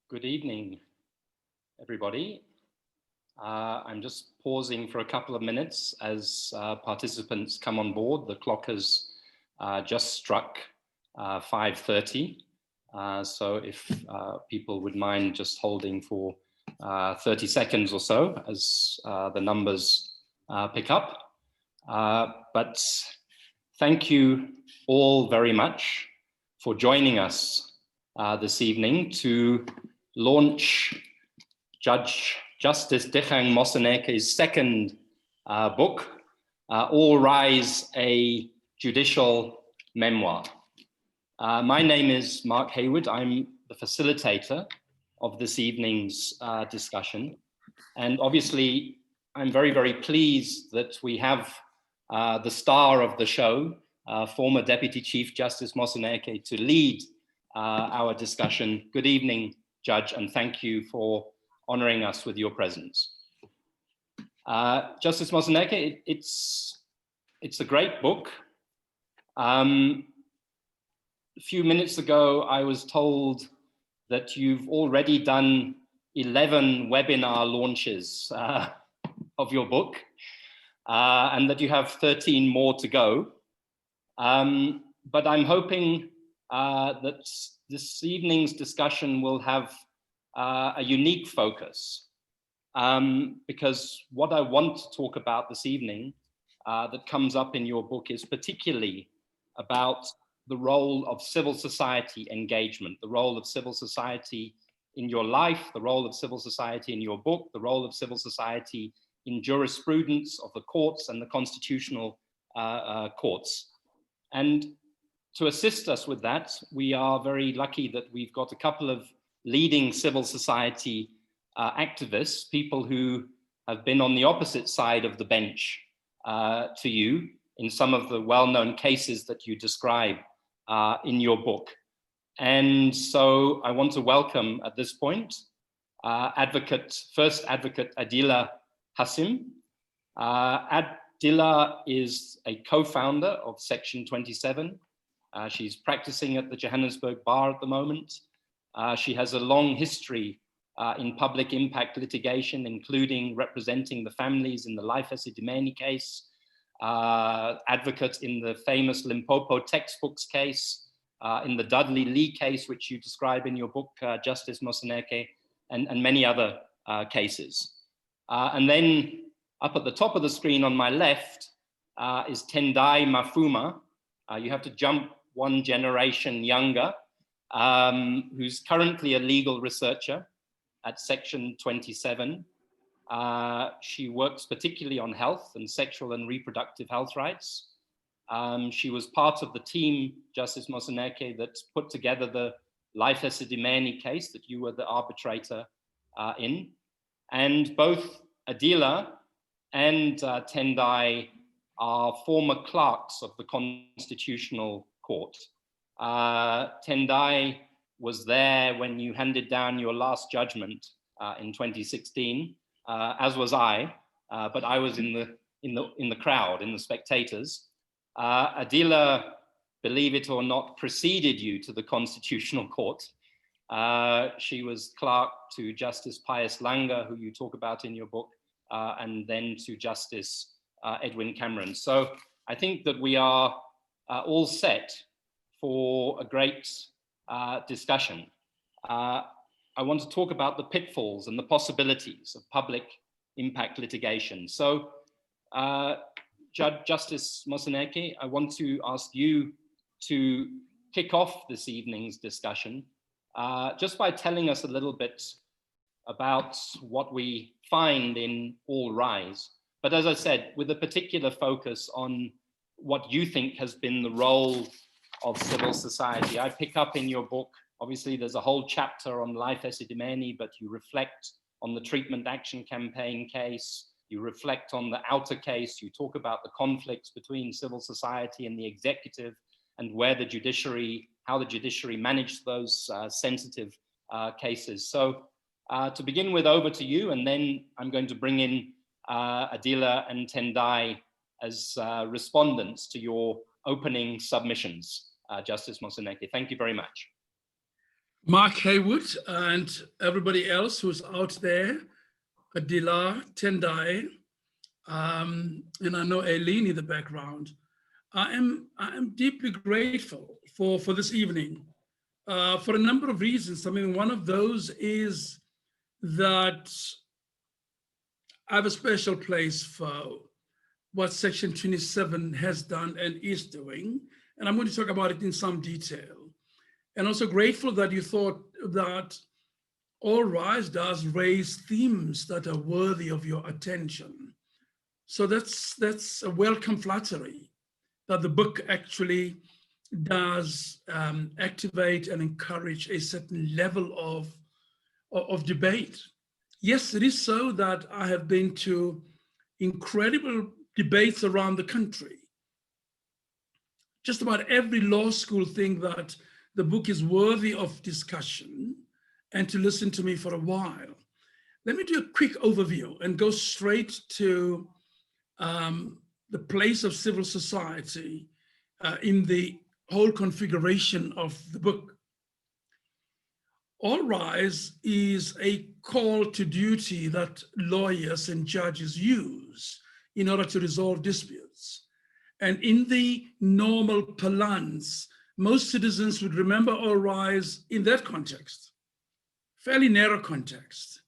Good evening, everybody. I'm just pausing for a couple of minutes as participants come on board. The clock has just struck 5:30. So if people would mind just holding for 30 seconds or so as the numbers pick up. But thank you all very much for joining us this evening to launch Justice Dikgang Moseneke's second book, All Rise, a Judicial Memoir. My name is Mark Heywood. I'm the facilitator of this evening's discussion. And obviously, I'm very, very pleased that we have the star of the show, former Deputy Chief Justice Moseneke, to lead our discussion. Good evening, Judge, and thank you for honoring us with your presence. Justice Moseneke, it's a great book. A few minutes ago, I was told that you've already done 11 webinar launches of your book, and that you have 13 more to go. But I'm hoping that this evening's discussion will have a unique focus, because what I want to talk about this evening that comes up in your book is particularly about the role of civil society engagement, the role of civil society in your life, the role of civil society in your book, the role of civil society in jurisprudence of the courts and the constitutional courts. And to assist us with that, we are very lucky that we've got a couple of leading civil society activists, people who have been on the opposite side of the bench to you in some of the well-known cases that you describe in your book. And so I want to welcome at this point First Advocate Adila Hassim. Adila is a co-founder of Section 27. She's practicing at the Johannesburg Bar at the moment. She has a long history in public impact litigation, including representing the families in the Life Esidimeni case, advocate in the famous Limpopo textbooks case, in the Dudley Lee case, which you describe in your book, Justice Moseneke, and many other cases. And then up at the top of the screen on my left is Tendai Mafuma. You have to jump one generation younger, who's currently a legal researcher at Section 27. She works particularly on health and sexual and reproductive health rights. She was part of the team, Justice Moseneke, that put together the Life Esidimeni case that you were the arbitrator in. And both Adila and Tendai are former clerks of the Constitutional Court. Tendai was there when you handed down your last judgment in 2016, as was I, but I was in the crowd, in the spectators. Adila, believe it or not, preceded you to the Constitutional Court. She was clerk to Justice Pius Langer, who you talk about in your book, and then to Justice Edwin Cameron. So I think that we are all set for a great discussion. I want to talk about the pitfalls and the possibilities of public impact litigation. So Justice Moseneke, I want to ask you to kick off this evening's discussion just by telling us a little bit about what we find in All Rise. But as I said, with a particular focus on what you think has been the role of civil society. I pick up in your book, obviously there's a whole chapter on Life Esidimeni, but you reflect on the Treatment Action Campaign case, you reflect on the outer case, you talk about the conflicts between civil society and the executive, and where the judiciary, how the judiciary managed those sensitive cases. So to begin with, over to you, and then I'm going to bring in Adila and Tendai as respondents to your opening submissions, Justice Moseneke. Thank you very much. Mark Heywood and everybody else who's out there, Adila, Tendai, and I know Aileen in the background. I am deeply grateful for this evening for a number of reasons. I mean, one of those is that I have a special place for what Section 27 has done and is doing, and I'm going to talk about it in some detail. And also grateful that you thought that All Rise does raise themes that are worthy of your attention. So that's a welcome flattery that the book actually does activate and encourage a certain level of debate. Yes, it is so that I have been to incredible debates around the country. Just about every law school thing that the book is worthy of discussion and to listen to me for a while. Let me do a quick overview and go straight to the place of civil society in the whole configuration of the book. All Rise is a call to duty that lawyers and judges use in order to resolve disputes. And in the normal parlance, most citizens would remember All Rise in that context, fairly narrow context.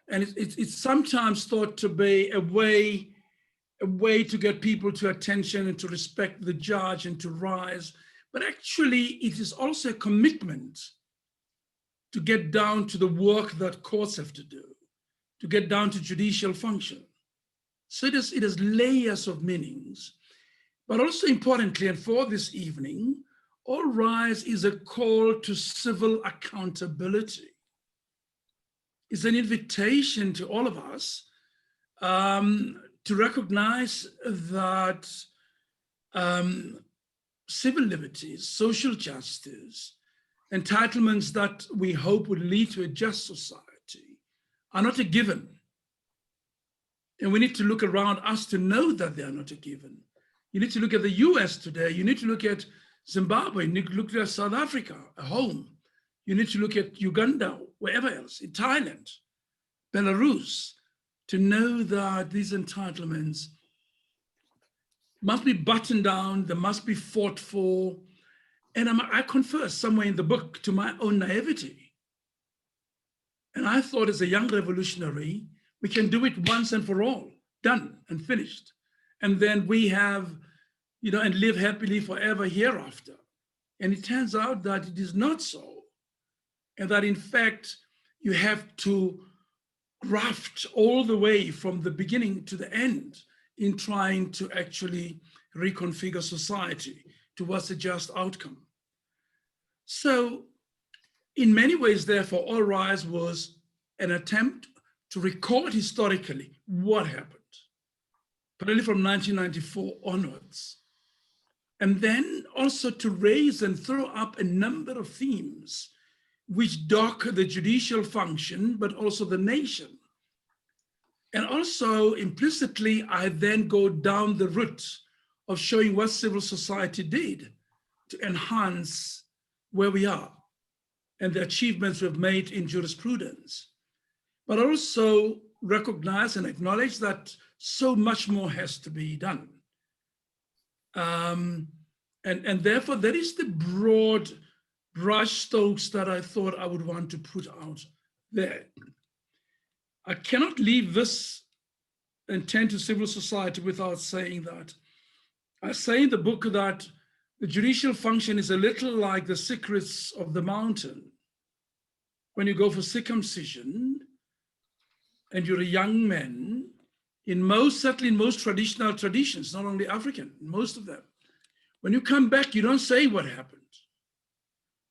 And it's sometimes thought to be a way to get people to attention and to respect the judge and to rise. But actually, it is also a commitment to get down to the work that courts have to do, to get down to judicial function. So it has layers of meanings. But also importantly, and for this evening, All Rise is a call to civil accountability. It's an invitation to all of us to recognize that civil liberties, social justice, entitlements that we hope would lead to a just society are not a given. And we need to look around us to know that they are not a given. You need to look at the US today. You need to look at Zimbabwe. You need to look at South Africa, a home. You need to look at Uganda, wherever else, in Thailand, Belarus, to know that these entitlements must be buttoned down, they must be fought for. And I confess somewhere in the book to my own naivety. And I thought as a young revolutionary, we can do it once and for all, done and finished. And then we have, and live happily forever hereafter. And it turns out that it is not so. And that in fact, you have to graft all the way from the beginning to the end in trying to actually reconfigure society towards a just outcome. So in many ways, therefore, All Rise was an attempt to record historically what happened, particularly from 1994 onwards. And then also to raise and throw up a number of themes which dock the judicial function, but also the nation. And also implicitly, I then go down the route of showing what civil society did to enhance where we are and the achievements we've made in jurisprudence, but also recognize and acknowledge that so much more has to be done. And therefore, that is the broad brush strokes that I thought I would want to put out there. I cannot leave this and tend to civil society without saying that. I say in the book that the judicial function is a little like the secrets of the mountain. When you go for circumcision and you're a young man, certainly in most traditional traditions, not only African, most of them, when you come back, you don't say what happened.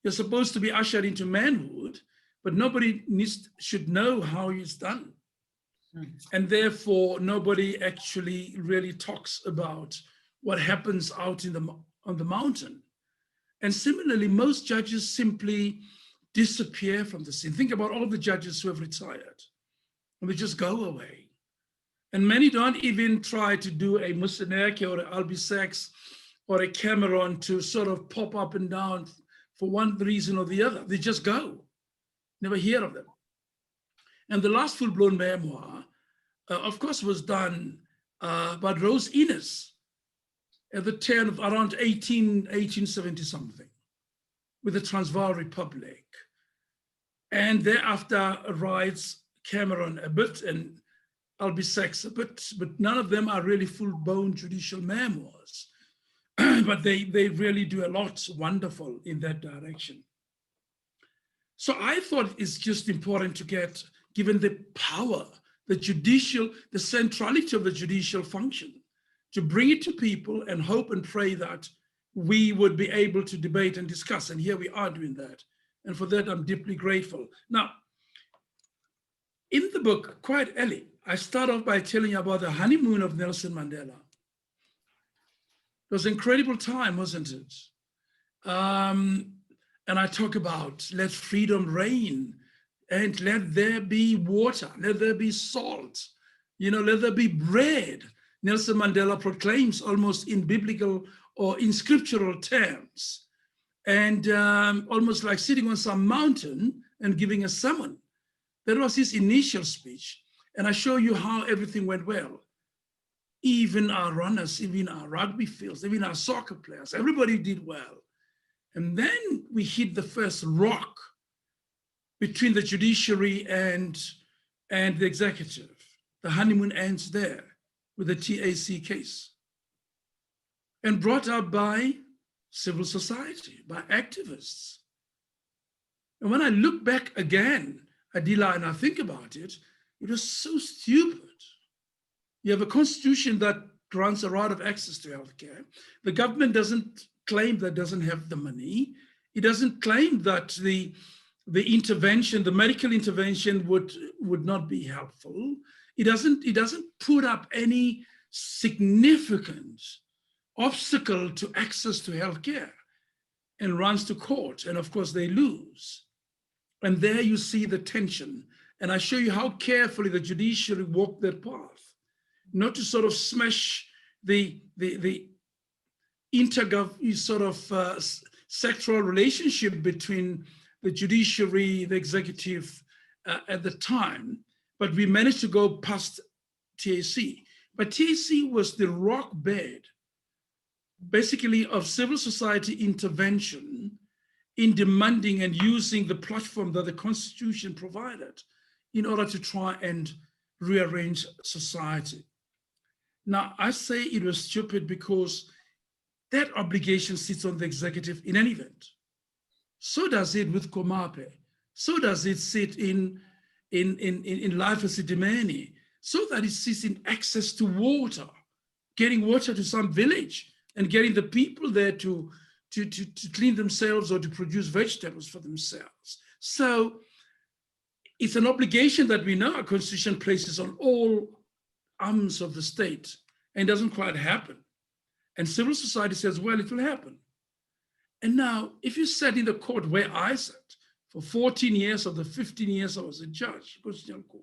You're supposed to be ushered into manhood, but nobody should know how it's done. And therefore, nobody actually really talks about what happens out on the mountain. And similarly, most judges simply disappear from the scene. Think about all the judges who have retired, and they just go away. And many don't even try to do a Moseneke or an Albie Sachs or a Cameron to sort of pop up and down for one reason or the other. They just go. never hear of them. And the last full-blown memoir, of course, was done by Rose Innes at the turn of around 1870 something with the Transvaal Republic. And thereafter writes Cameron a bit and Albisex a bit, but none of them are really full-blown judicial memoirs. But they really do a lot wonderful in that direction. So I thought it's just important to get, given the power, the judicial, the centrality of the judicial function, to bring it to people and hope and pray that we would be able to debate and discuss. And here we are doing that. And for that, I'm deeply grateful. Now, in the book, quite early, I start off by telling you about the honeymoon of Nelson Mandela. It was an incredible time, wasn't it? And I talk about let freedom reign and let there be water, let there be salt, let there be bread. Nelson Mandela proclaims almost in biblical or in scriptural terms, and almost like sitting on some mountain and giving a sermon. That was his initial speech. And I show you how everything went well. Even our runners, even our rugby fields, even our soccer players, everybody did well. And then we hit the first rock between the judiciary and the executive. The honeymoon ends there with the TAC case. And brought up by civil society, by activists. And when I look back again, Adila, and I think about it, it was so stupid. You have a constitution that grants a right of access to healthcare. The government doesn't claim that it doesn't have the money. It doesn't claim that the intervention, the medical intervention would not be helpful. It doesn't put up any significant obstacle to access to healthcare, and runs to court. And of course they lose. And there you see the tension. And I show you how carefully the judiciary walked that path, not to sort of smash the sort of sectoral relationship between the judiciary, the executive at the time, but we managed to go past TAC. But TAC was the rock bed, basically, of civil society intervention in demanding and using the platform that the Constitution provided in order to try and rearrange society. Now, I say it was stupid because that obligation sits on the executive in any event. So does it with Komape. So does it sit in Life as Itimeni. So that it sits in access to water, getting water to some village and getting the people there to clean themselves or to produce vegetables for themselves. So it's an obligation that we know our Constitution places on all arms of the state, and doesn't quite happen. And civil society says, well, it will happen. And now, if you sat in the court where I sat for 14 years of the 15 years I was a judge, Constitutional Court,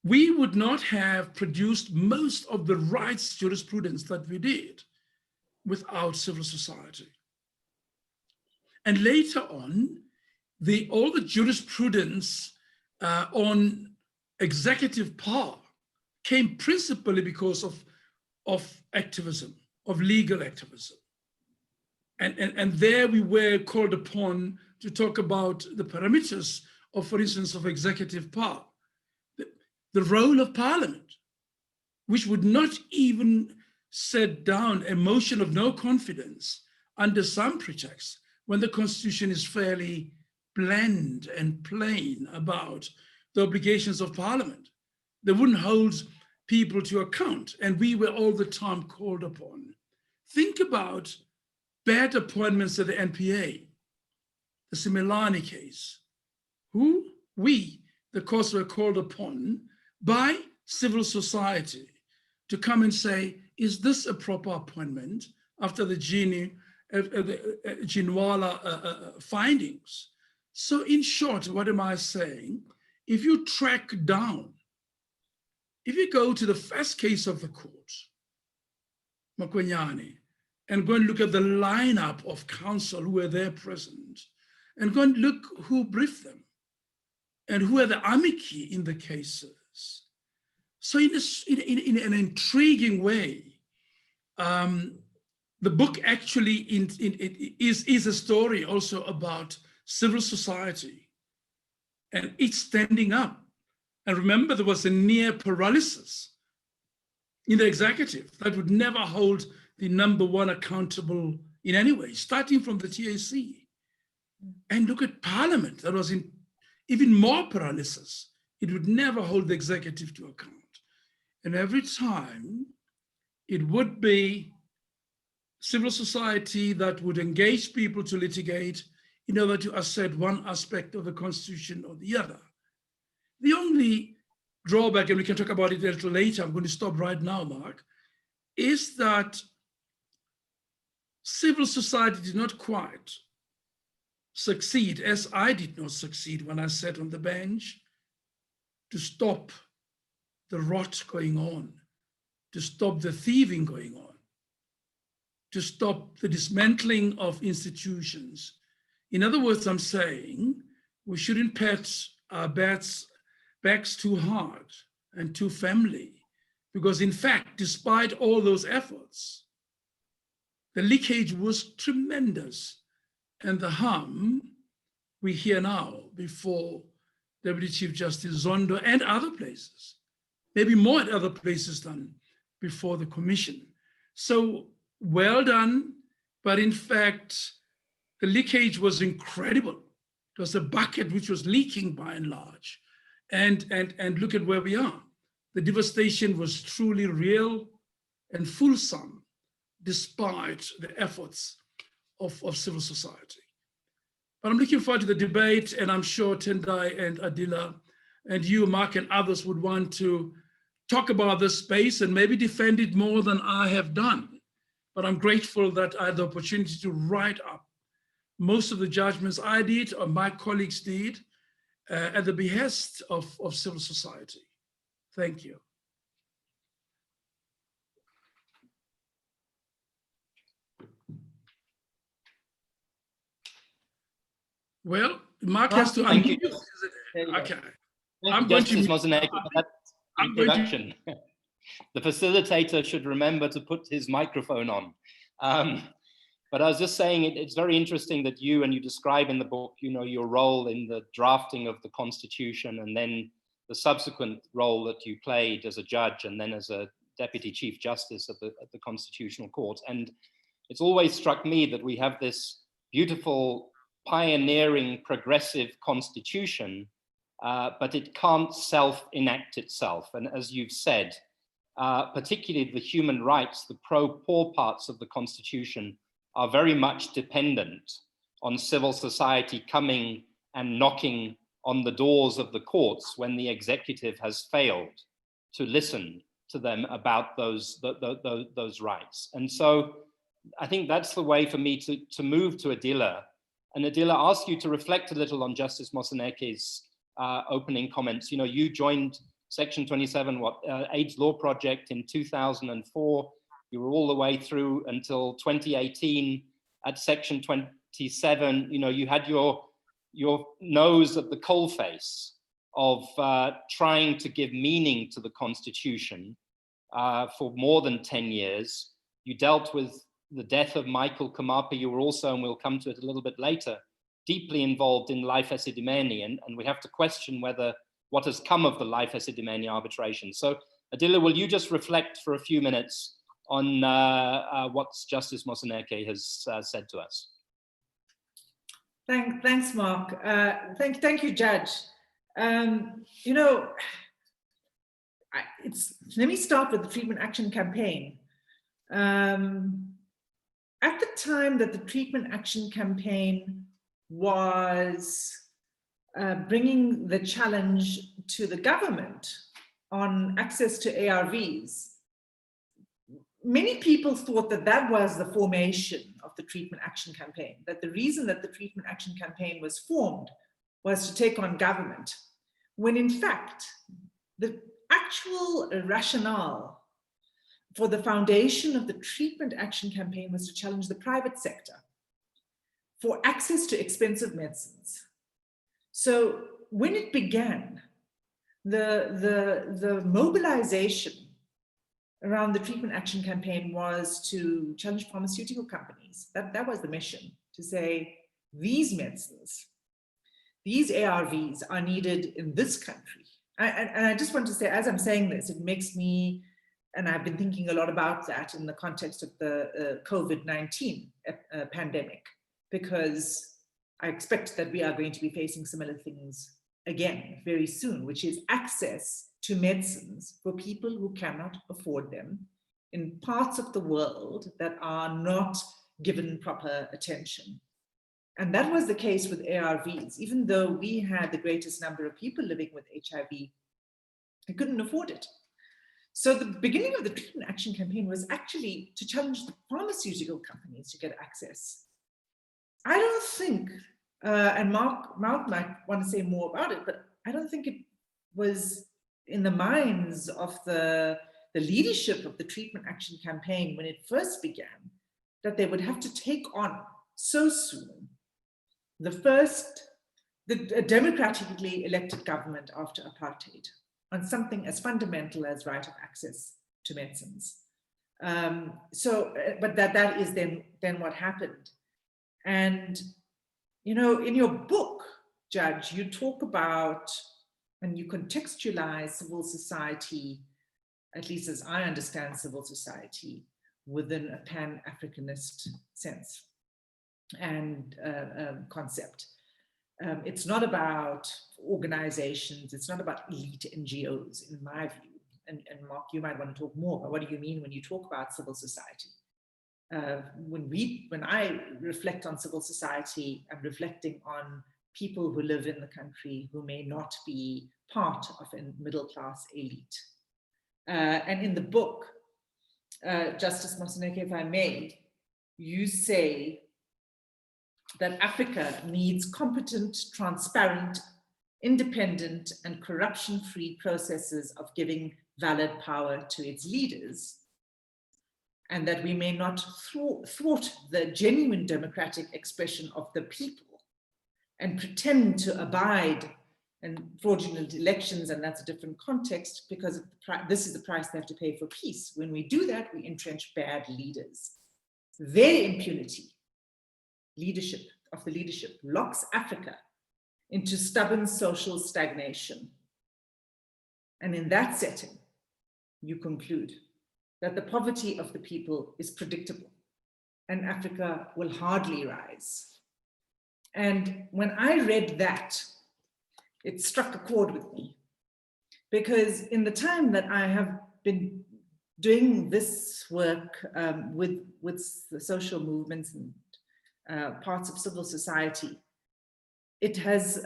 we would not have produced most of the rights jurisprudence that we did without civil society. And later on, all the jurisprudence on executive power came principally because of activism, of legal activism. And there we were called upon to talk about the parameters of, for instance, of executive power, the role of parliament, which would not even set down a motion of no confidence under some pretext when the Constitution is fairly bland and plain about the obligations of parliament. They wouldn't hold people to account, and we were all the time called upon. Think about bad appointments at the NPA, the Similani case. The courts were called upon by civil society to come and say, is this a proper appointment after the Ginwala findings? So in short, what am I saying? If you track down, if you go to the first case of the court, Makwenyane, and go and look at the lineup of counsel who were there present, and go and look who briefed them and who are the amici in the cases. So in an intriguing way, the book actually is a story also about civil society and it standing up. And remember, there was a near paralysis in the executive that would never hold the number one accountable in any way, starting from the TAC. And look at Parliament, that was in even more paralysis. It would never hold the executive to account. And every time it would be civil society that would engage people to litigate in order to assert one aspect of the Constitution or the other. The only drawback, and we can talk about it a little later, I'm going to stop right now, Mark, is that civil society did not quite succeed, as I did not succeed when I sat on the bench, to stop the rot going on, to stop the thieving going on, to stop the dismantling of institutions. In other words, I'm saying we shouldn't pat our backs too hard and too firmly, because in fact, despite all those efforts, the leakage was tremendous, and the harm we hear now before Deputy Chief Justice Zondo and other places, maybe more at other places than before the commission. So well done, but in fact, the leakage was incredible. It was a bucket which was leaking by and large. And look at where we are. The devastation was truly real and fulsome, despite the efforts of civil society. But I'm looking forward to the debate, and I'm sure Tendai and Adila and you, Mark, and others would want to talk about this space and maybe defend it more than I have done. But I'm grateful that I had the opportunity to write up most of the judgments I did or my colleagues did at the behest of civil society. Thank you. Well, Mark has to unmute. Okay. I'm going to Moseneke for that introduction. The facilitator should remember to put his microphone on. But I was just saying, it's very interesting that you describe in the book, your role in the drafting of the Constitution, and then the subsequent role that you played as a judge and then as a Deputy Chief Justice at the Constitutional Court. And it's always struck me that we have this beautiful, pioneering, progressive constitution, but it can't self-enact itself. And as you've said, particularly the human rights, the pro-poor parts of the Constitution are very much dependent on civil society coming and knocking on the doors of the courts when the executive has failed to listen to them about those rights. And so I think that's the way for me to move to Adila. And Adila, ask you to reflect a little on Justice Moseneke's opening comments. You joined Section 27, AIDS Law Project in 2004. You were all the way through until 2018 at Section 27. You had your nose at the coalface of trying to give meaning to the Constitution for more than 10 years. You dealt with the death of Michael Kamapa. You were also, and we'll come to it a little bit later, deeply involved in Life Esidimeni, and we have to question what has come of the Life Esidimeni arbitration. So Adila, will you just reflect for a few minutes on what Justice Moseneke has said to us? Thanks, Mark. Thank you, Judge. Let me start with the Treatment Action Campaign. At the time that the Treatment Action Campaign was bringing the challenge to the government on access to ARVs, many people thought that was the formation of the Treatment Action Campaign, that the reason that the Treatment Action Campaign was formed was to take on government, when in fact, the actual rationale for the foundation of the Treatment Action Campaign was to challenge the private sector for access to expensive medicines. So when it began, the mobilization around the treatment action campaign was to challenge pharmaceutical companies. That was the mission, to say these medicines, these ARVs are needed in this country. And I just want to say, as I'm saying this, it makes me, and I've been thinking a lot about that in the context of the COVID-19 pandemic, because I expect that we are going to be facing similar things again very soon, which is access to medicines for people who cannot afford them in parts of the world that are not given proper attention. And that was the case with ARVs. Even though we had the greatest number of people living with HIV, they couldn't afford it. So the beginning of the treatment action campaign was actually to challenge the pharmaceutical companies to get access. I don't think, and Mark might want to say more about it, but I don't think it was in the minds of the leadership of the treatment action campaign when it first began, that they would have to take on so soon the democratically elected government after apartheid on something as fundamental as right of access to medicines. But that is then what happened. And, you know, in your book, Judge, you talk about, and you contextualize civil society, at least as I understand civil society, within a Pan-Africanist sense and concept. It's not about organizations, it's not about elite NGOs, in my view. And Mark, you might want to talk more about what do you mean when you talk about civil society? When I reflect on civil society, I'm reflecting on people who live in the country who may not be part of a middle-class elite. And in the book, Justice Moseneke, if I may, you say that Africa needs competent, transparent, independent, and corruption-free processes of giving valid power to its leaders, and that we may not thwart the genuine democratic expression of the people and pretend to abide in fraudulent elections, and that's a different context, because this is the price they have to pay for peace. When we do that, we entrench bad leaders. Their impunity, leadership locks Africa into stubborn social stagnation. And in that setting, you conclude that the poverty of the people is predictable and Africa will hardly rise. And when I read that, it struck a chord with me, because in the time that I have been doing this work with the social movements and parts of civil society, it has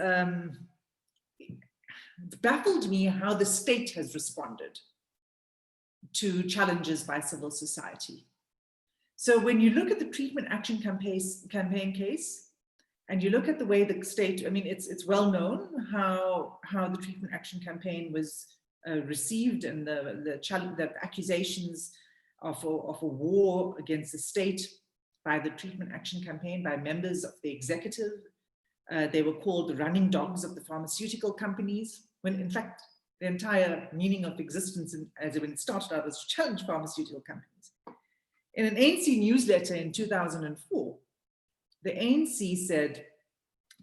baffled me how the state has responded to challenges by civil society. So when you look at the treatment action campaign case, and you look at the way the state, I mean, it's well known how the treatment action campaign was received, and the accusations of a war against the state by the treatment action campaign, by members of the executive. They were called the running dogs of the pharmaceutical companies, when in fact, the entire meaning of existence as it started out was to challenge pharmaceutical companies. In an ANC newsletter in 2004, the ANC said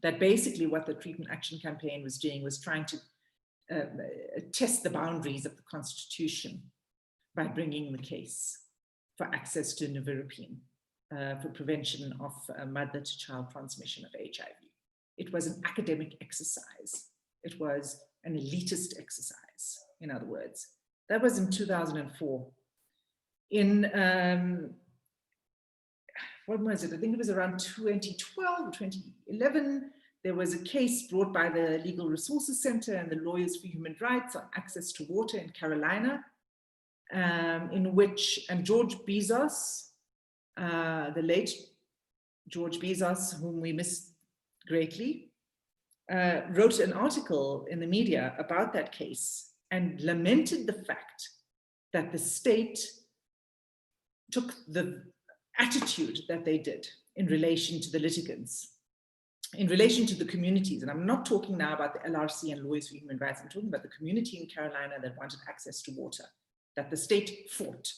that basically what the treatment action campaign was doing was trying to test the boundaries of the Constitution by bringing the case for access to nevirapine for prevention of mother-to-child transmission of HIV. It was an academic exercise. It was an elitist exercise, in other words. That was in 2004. In when was it? I think it was around 2012 or 2011. There was a case brought by the Legal Resources Center and the Lawyers for Human Rights on access to water in Carolina, in which, and George Bezos, the late George Bezos, whom we miss greatly, wrote an article in the media about that case and lamented the fact that the state took the attitude that they did in relation to the litigants, in relation to the communities. And I'm not talking now about the LRC and Lawyers for Human Rights. I'm talking about the community in Carolina that wanted access to water, that the state fought.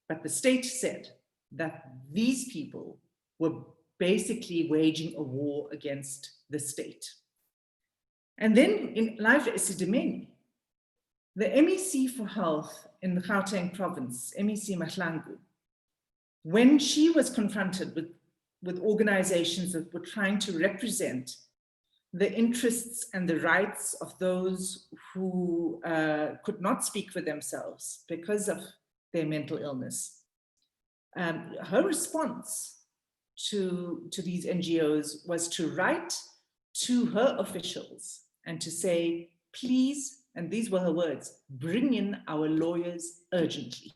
But the state said that these people were basically waging a war against the state. And then in Life Esidimeni, the MEC for Health in the Gauteng province, MEC Mahlangu, when she was confronted with organizations that were trying to represent the interests and the rights of those who could not speak for themselves because of their mental illness, her response to these NGOs was to write to her officials and to say, please, and these were her words, bring in our lawyers urgently.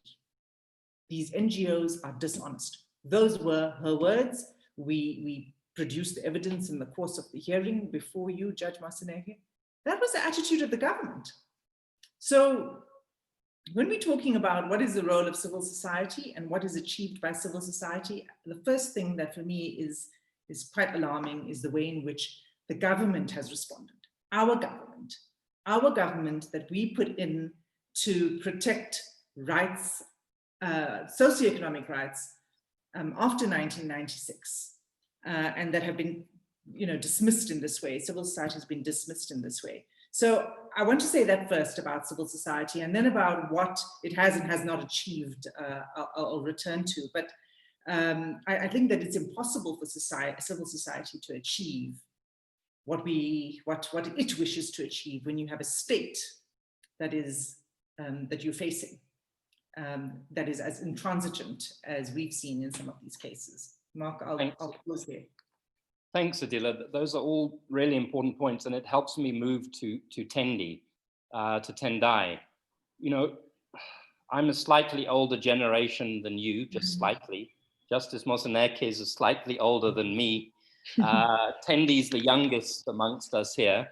These NGOs are dishonest. Those were her words. We produced the evidence in the course of the hearing before you, Judge Moseneke. That was the attitude of the government. So when we're talking about what is the role of civil society and what is achieved by civil society, the first thing that for me is quite alarming is the way in which the government has responded. Our government that we put in to protect rights, socio-economic rights after 1996, and that have been, dismissed in this way. Civil society has been dismissed in this way. So I want to say that first about civil society, and then about what it has and has not achieved, I'll return to. But I think that it's impossible for civil society to achieve what it wishes to achieve when you have a state that is that you're facing, that is as intransigent as we've seen in some of these cases. Mark, I'll pause here. Thanks, Adila. Those are all really important points, and it helps me move to Tendai. I'm a slightly older generation than you, just slightly. Justice Moseneke is slightly older than me. Tendai's the youngest amongst us here.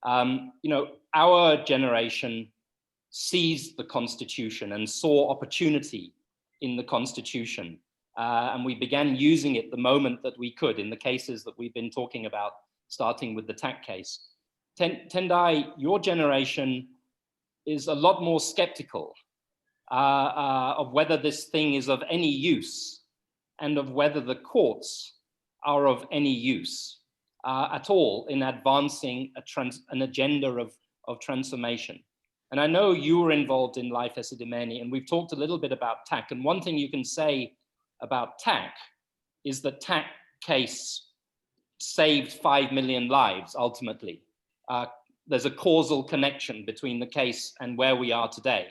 Our generation seized the Constitution and saw opportunity in the Constitution. And we began using it the moment that we could in the cases that we've been talking about, starting with the TAC case. Tendai, your generation is a lot more skeptical of whether this thing is of any use and of whether the courts are of any use at all in advancing an agenda of transformation. And I know you were involved in Life Esidimeni, and we've talked a little bit about TAC. And one thing you can say about TAC is that TAC case saved 5 million lives, ultimately. There's a causal connection between the case and where we are today.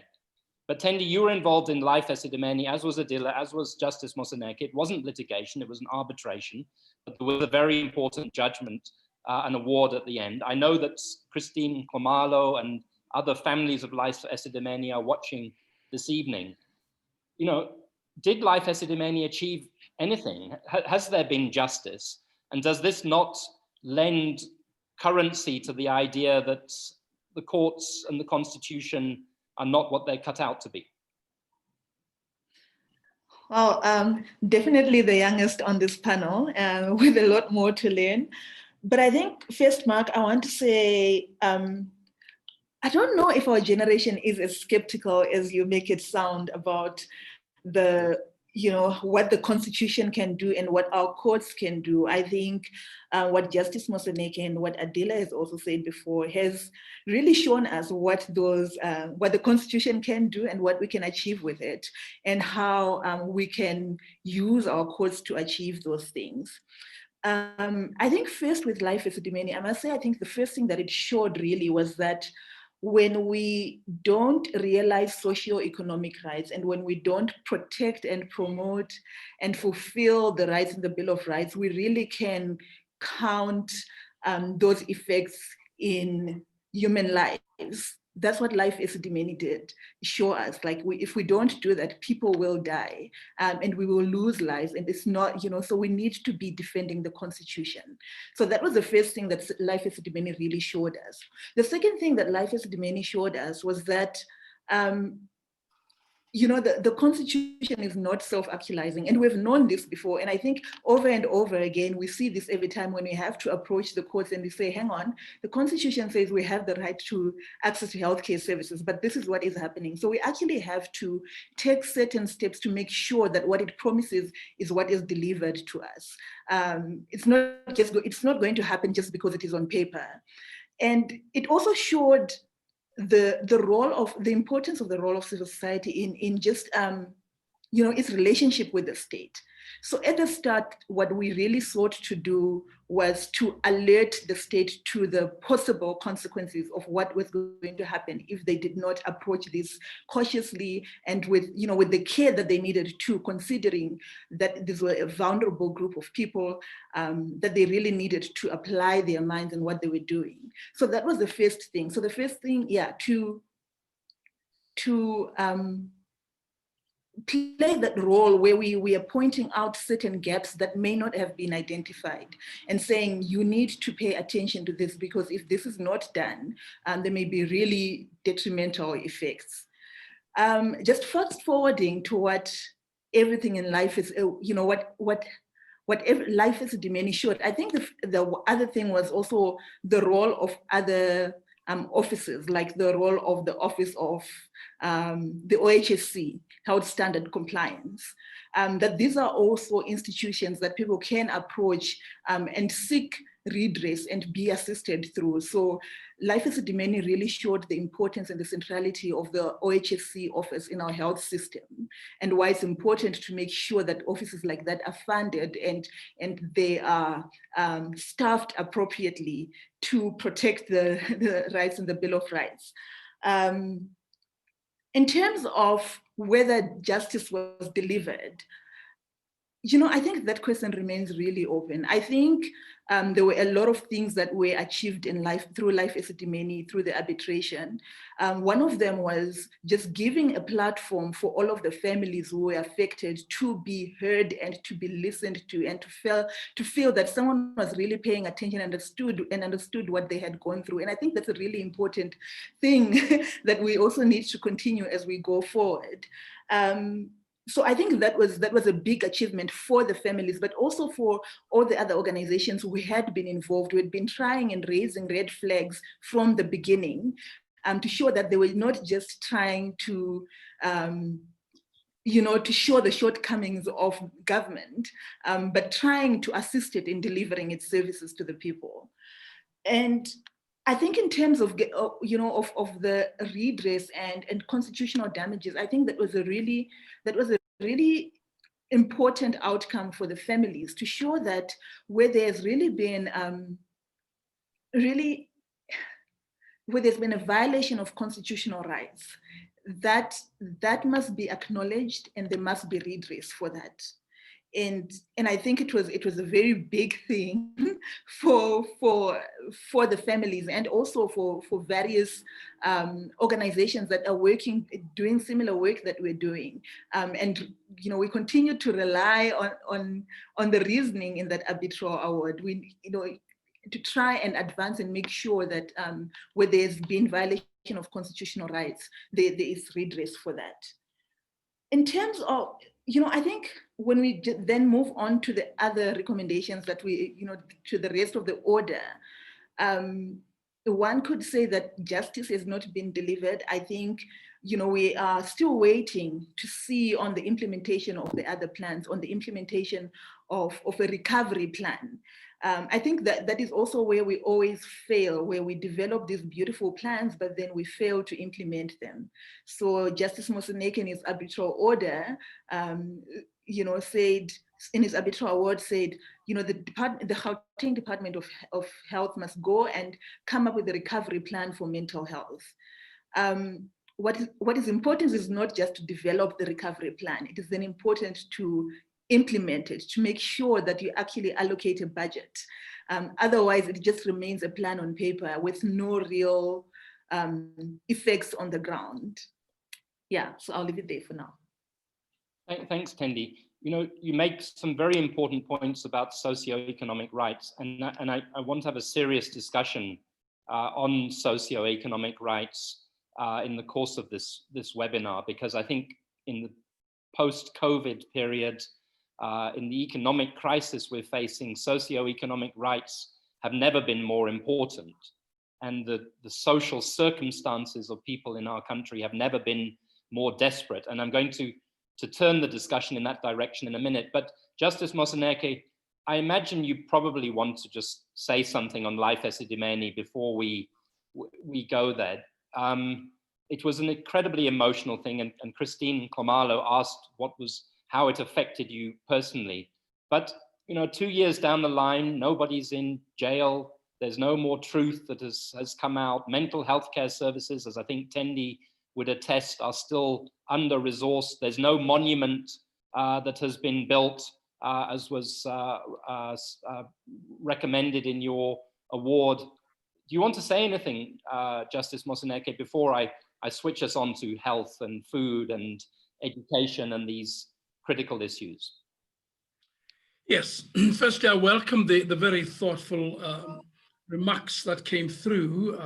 But Tendai, you were involved in Life Esidimeni, as was Adila, as was Justice Moseneke. It wasn't litigation, it was an arbitration, but there was a very important judgment, an award at the end. I know that Christine Komalo and other families of Life Esidimeni are watching this evening. Did Life Esidimeni achieve anything? Has there been justice? And does this not lend currency to the idea that the courts and the Constitution are not what they're cut out to be? Well, definitely the youngest on this panel with a lot more to learn. But I think first, Mark, I want to say, I don't know if our generation is as skeptical as you make it sound about what the Constitution can do and what our courts can do. I think what Justice Moseneke and what Adila has also said before has really shown us what the Constitution can do and what we can achieve with it, and how we can use our courts to achieve those things. I think first with Life Esidimeni, I must say, I think the first thing that it showed really was that when we don't realize socio-economic rights, and when we don't protect and promote and fulfill the rights in the Bill of Rights, we really can count those effects in human lives. That's what Life Esidimeni did show us. Like, if we don't do that, people will die and we will lose lives. And it's not, so we need to be defending the Constitution. So that was the first thing that Life Esidimeni really showed us. The second thing that Life Esidimeni showed us was that, you know, the Constitution is not self-actualizing, and we've known this before. And I think over and over again, we see this every time when we have to approach the courts and we say, hang on, the Constitution says we have the right to access to healthcare services, but this is what is happening. So we actually have to take certain steps to make sure that what it promises is what is delivered to us. It's not going to happen just because it is on paper. And it also showed the importance of the role of civil society in just you know, its relationship with the state. So at the start, what we really sought to do was to alert the state to the possible consequences of what was going to happen if they did not approach this cautiously and with, you know, with the care that they needed to, considering that this were a vulnerable group of people, that they really needed to apply their minds in what they were doing. So that was the first thing. So the first thing, yeah, to play that role where we are pointing out certain gaps that may not have been identified and saying you need to pay attention to this, because if this is not done, there may be really detrimental effects. Just fast forwarding to what everything in life is, you know, whatever life is diminished short. I think the other thing was also the role of other offices, like the role of the office of the OHSC, Health Standard Compliance, that these are also institutions that people can approach and seek redress and be assisted through. So Life is Demanding really showed the importance and the centrality of the OHSC office in our health system, and why it's important to make sure that offices like that are funded and they are staffed appropriately to protect the rights in the Bill of Rights. In terms of whether justice was delivered, you know, I think that question remains really open. I think there were a lot of things that were achieved in life through Life is Demanding, through the arbitration. One of them was just giving a platform for all of the families who were affected to be heard and to be listened to, and to feel that someone was really paying attention and understood what they had gone through. And I think that's a really important thing that we also need to continue as we go forward. So I think that was a big achievement for the families, but also for all the other organizations who had been involved, who had been trying and raising red flags from the beginning, to show that they were not just trying to, you know, to show the shortcomings of government, but trying to assist it in delivering its services to the people. And I think in terms of, you know, of the redress and constitutional damages, I think that was a really important outcome for the families, to show that where there's really been where there's been a violation of constitutional rights, that must be acknowledged and there must be redress for that. And I think it was a very big thing for the families, and also for various organizations that are doing similar work that we're doing. And you know, we continue to rely on the reasoning in that arbitral award. We, you know, to try and advance and make sure that where there's been violation of constitutional rights, there is redress for that. In terms of, you know, I think when we then move on to the other recommendations that we, you know, to the rest of the order, one could say that justice has not been delivered. I think, you know, we are still waiting to see on the implementation of the other plans, on the implementation of a recovery plan. I think that is also where we always fail, where we develop these beautiful plans, but then we fail to implement them. So Justice Moseneke in his arbitral order, you know, said, in his arbitral award said, you know, the Gauteng Department of Health must go and come up with a recovery plan for mental health. What is important is not just to develop the recovery plan. It is then important to implement it, to make sure that you actually allocate a budget. Otherwise, it just remains a plan on paper with no real effects on the ground. Yeah, so I'll leave it there for now. Thanks, Tendai. You know, you make some very important points about socio-economic rights, and I want to have a serious discussion on socio-economic rights in the course of this webinar, because I think in the post-COVID period, in the economic crisis we're facing, socio-economic rights have never been more important. And the social circumstances of people in our country have never been more desperate. And I'm going to turn the discussion in that direction in a minute. But Justice Moseneke, I imagine you probably want to just say something on Life Esidimeni before we go there. It was an incredibly emotional thing, and Christine Komalo asked how it affected you personally. But 2 years down the line, nobody's in jail. There's no more truth that has come out. Mental health care services, as I think Tendai would attest, are still under-resourced. There's no monument that has been built, as was recommended in your award. Do you want to say anything, Justice Moseneke, before I switch us on to health and food and education and these critical issues? Yes, firstly, I welcome the very thoughtful remarks that came through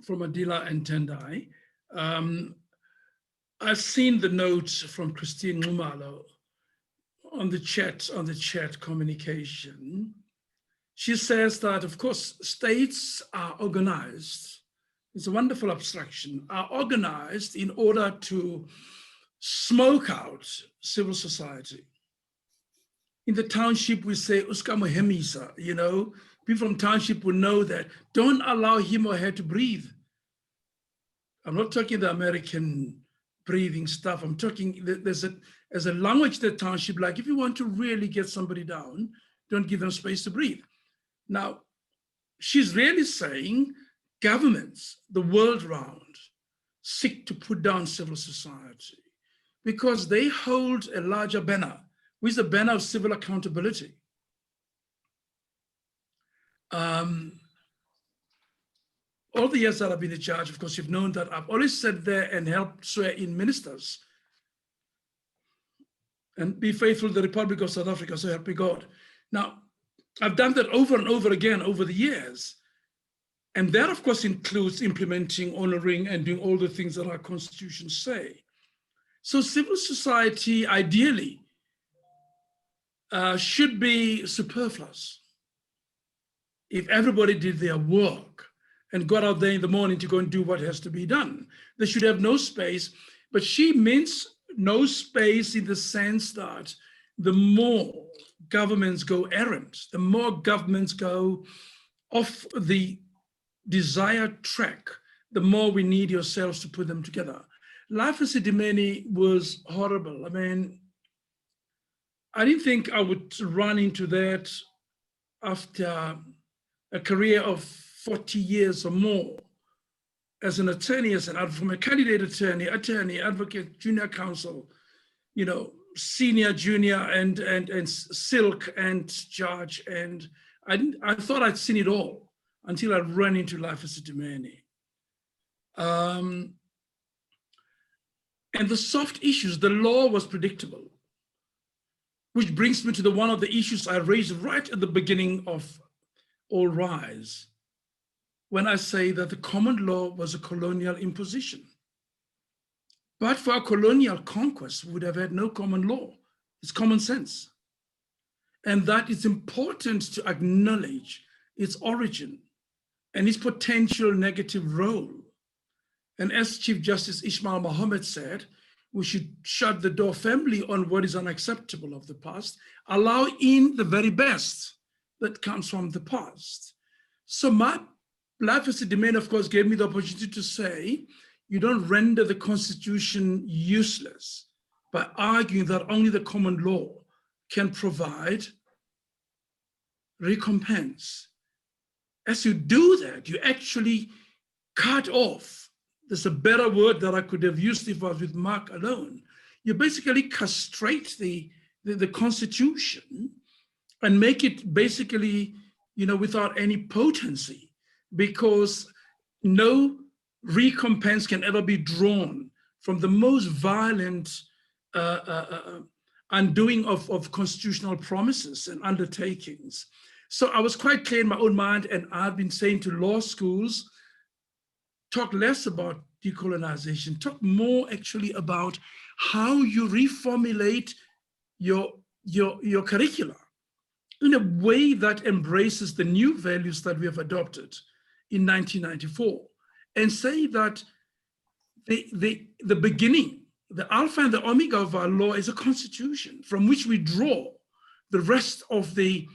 from Adila and Tendai. I've seen the notes from Christine Ngumalo on the chat communication. She says that, of course, states are organized. It's a wonderful abstraction, are organized in order to smoke out civil society. In the township, we say, Uskamo Hemisa, people from township will know that. Don't allow him or her to breathe. I'm not talking the American breathing stuff. I'm talking, there's a language in the township, like if you want to really get somebody down, don't give them space to breathe. Now, she's really saying governments, the world round, seek to put down civil society because they hold a larger banner, which is the banner of civil accountability. All the years that I've been in charge, of course, you've known that I've always sat there and helped swear in ministers and be faithful to the Republic of South Africa, so help me God. Now, I've done that over and over again over the years. And that, of course, includes implementing, honoring, and doing all the things that our constitutions say. So civil society, ideally, should be superfluous. If everybody did their work and got out there in the morning to go and do what has to be done, they should have no space. But she means no space in the sense that the more governments go errant, the more governments go off the desired track, the more we need yourselves to put them together. Life Esidimeni was horrible. I mean, I didn't think I would run into that after a career of 40 years or more as an attorney, from a candidate attorney, advocate, junior counsel, senior, junior, and silk and judge. And I thought I'd seen it all until I ran into Life Esidimeni. And the soft issues, the law was predictable, which brings me to one of the issues I raised right at the beginning of All Rise, when I say that the common law was a colonial imposition. But for our colonial conquest, we would have had no common law. It's common sense. And that it's important to acknowledge its origin and its potential negative role. And as Chief Justice Ismail Mohammed said, we should shut the door firmly on what is unacceptable of the past, allow in the very best that comes from the past. So my Life Esidimeni, of course, gave me the opportunity to say, you don't render the Constitution useless by arguing that only the common law can provide recompense. As you do that, you actually cut off, there's a better word that I could have used if I was with Mark alone. You basically castrate the Constitution and make it basically, without any potency, because no recompense can ever be drawn from the most violent undoing of constitutional promises and undertakings. So I was quite clear in my own mind, and I've been saying to law schools, talk less about decolonization, talk more actually about how you reformulate your curricula in a way that embraces the new values that we have adopted in 1994, and say that the beginning, the alpha and the omega of our law is a constitution from which we draw the rest of the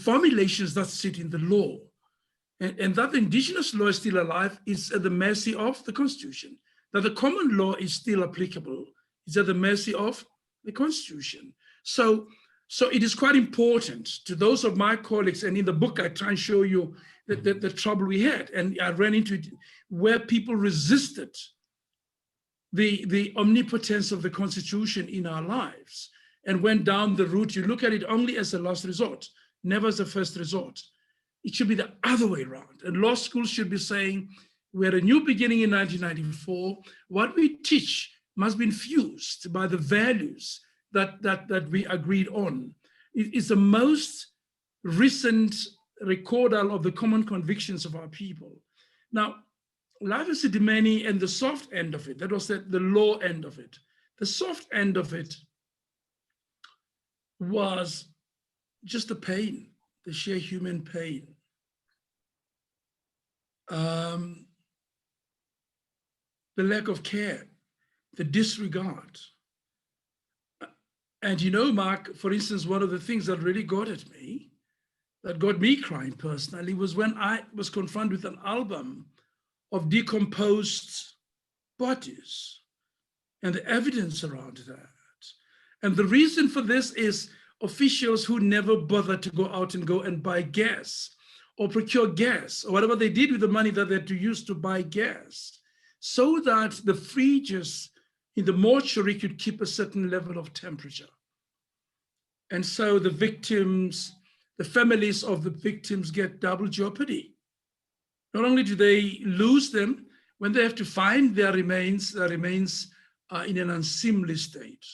formulations that sit in the law. And that the indigenous law is still alive is at the mercy of the constitution. That the common law is still applicable is at the mercy of the constitution. So it is quite important to those of my colleagues, and in the book I try and show you the trouble we had, and I ran into it where people resisted the omnipotence of the constitution in our lives and went down the route. You look at it only as a last resort, never as a first resort. It should be the other way around. And law schools should be saying, we had a new beginning in 1994. What we teach must be infused by the values that we agreed on. It is the most recent recordal of the common convictions of our people. Now, life as a demani and the soft end of it, that was the law end of it. The soft end of it was just the pain, the sheer human pain. The lack of care, the disregard. And you know, Mark, for instance, one of the things that really got at me, that got me crying personally, was when I was confronted with an album of decomposed bodies and the evidence around that. And the reason for this is officials who never bothered to go out and go and buy gas or procure gas or whatever they did with the money that they had to use to buy gas, so that the fridges in the mortuary could keep a certain level of temperature. And so the victims, the families of the victims get double jeopardy. Not only do they lose them, when they have to find their remains are in an unseemly state.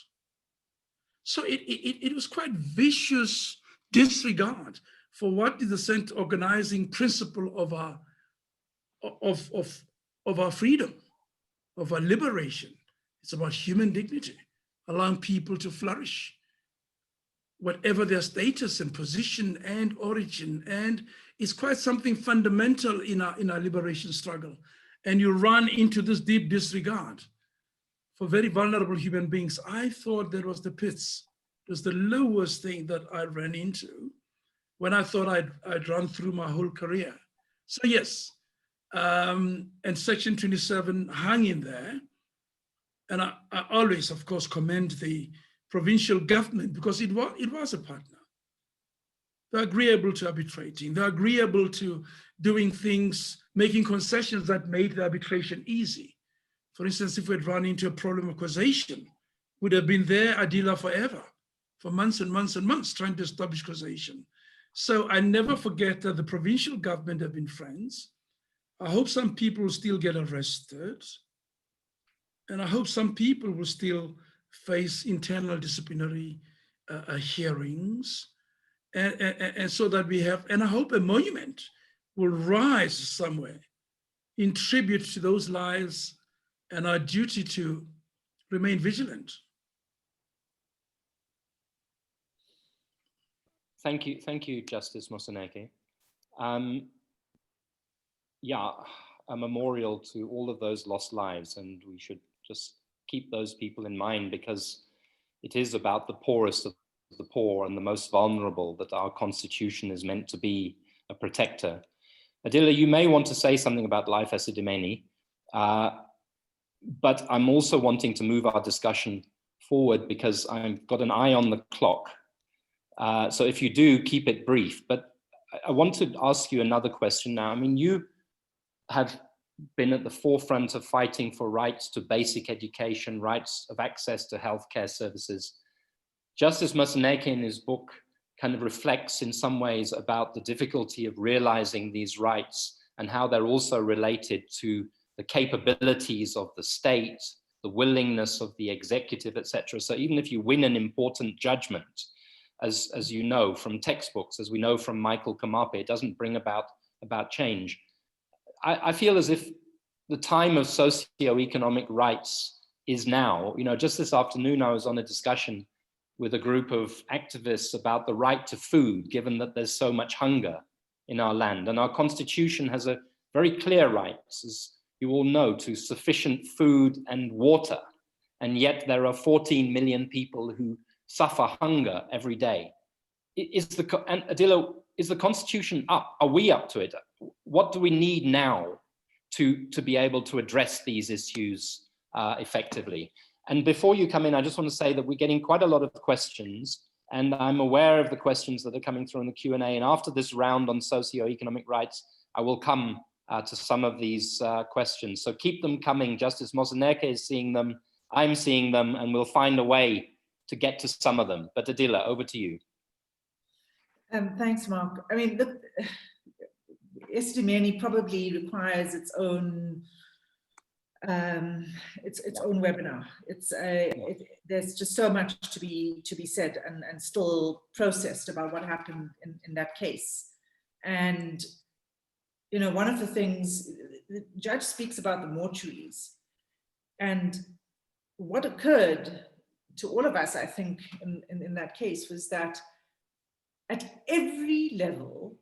So it was quite vicious disregard for what is the central organizing principle of our freedom, of our liberation. It's about human dignity, allowing people to flourish, whatever their status and position and origin. And it's quite something fundamental in our liberation struggle. And you run into this deep disregard for very vulnerable human beings. I thought that was the pits. It was the lowest thing that I ran into when I thought I'd run through my whole career. So yes, and Section 27 hung in there. And I always, of course, commend the provincial government because it was a partner. They're agreeable to arbitrating. They're agreeable to doing things, making concessions that made the arbitration easy. For instance, if we had run into a problem of causation, would have been there, Adila, forever, for months and months and months, trying to establish causation. So I never forget that the provincial government have been friends. I hope some people will still get arrested. And I hope some people will still face internal disciplinary hearings. And so that we have, and I hope a monument will rise somewhere in tribute to those lives and our duty to remain vigilant. Thank you, Justice Moseneke. Yeah, a memorial to all of those lost lives, and we should just keep those people in mind because it is about the poorest of the poor and the most vulnerable that our constitution is meant to be a protector. Adila, you may want to say something about life as a demeni, but I'm also wanting to move our discussion forward because I've got an eye on the clock. So if you do, keep it brief. But I want to ask you another question now. I mean, you have been at the forefront of fighting for rights to basic education, rights of access to healthcare services. Justice Moseneke in his book kind of reflects in some ways about the difficulty of realizing these rights and how they're also related to the capabilities of the state, the willingness of the executive, etc. So even if you win an important judgment, as you know from textbooks, as we know from Michael Kamape, it doesn't bring about change. I feel as if the time of socio-economic rights is now. You know, just this afternoon, I was on a discussion with a group of activists about the right to food, given that there's so much hunger in our land. And our constitution has a very clear right, as you all know, to sufficient food and water. And yet there are 14 million people who suffer hunger every day. And Adila, is the constitution up? Are we up to it? What do we need now to be able to address these issues effectively? And before you come in, I just want to say that we're getting quite a lot of questions, and I'm aware of the questions that are coming through in the Q&A. And after this round on socio-economic rights, I will come to some of these questions. So keep them coming. Justice Moseneke is seeing them, I'm seeing them, and we'll find a way to get to some of them. But Adila, over to you. Thanks, Mark. I mean, look, Esidimeni probably requires its own webinar. There's just so much to be said and still processed about what happened in that case. And you know, one of the things the judge speaks about the mortuaries, and what occurred to all of us, I think, in that case was that at every level,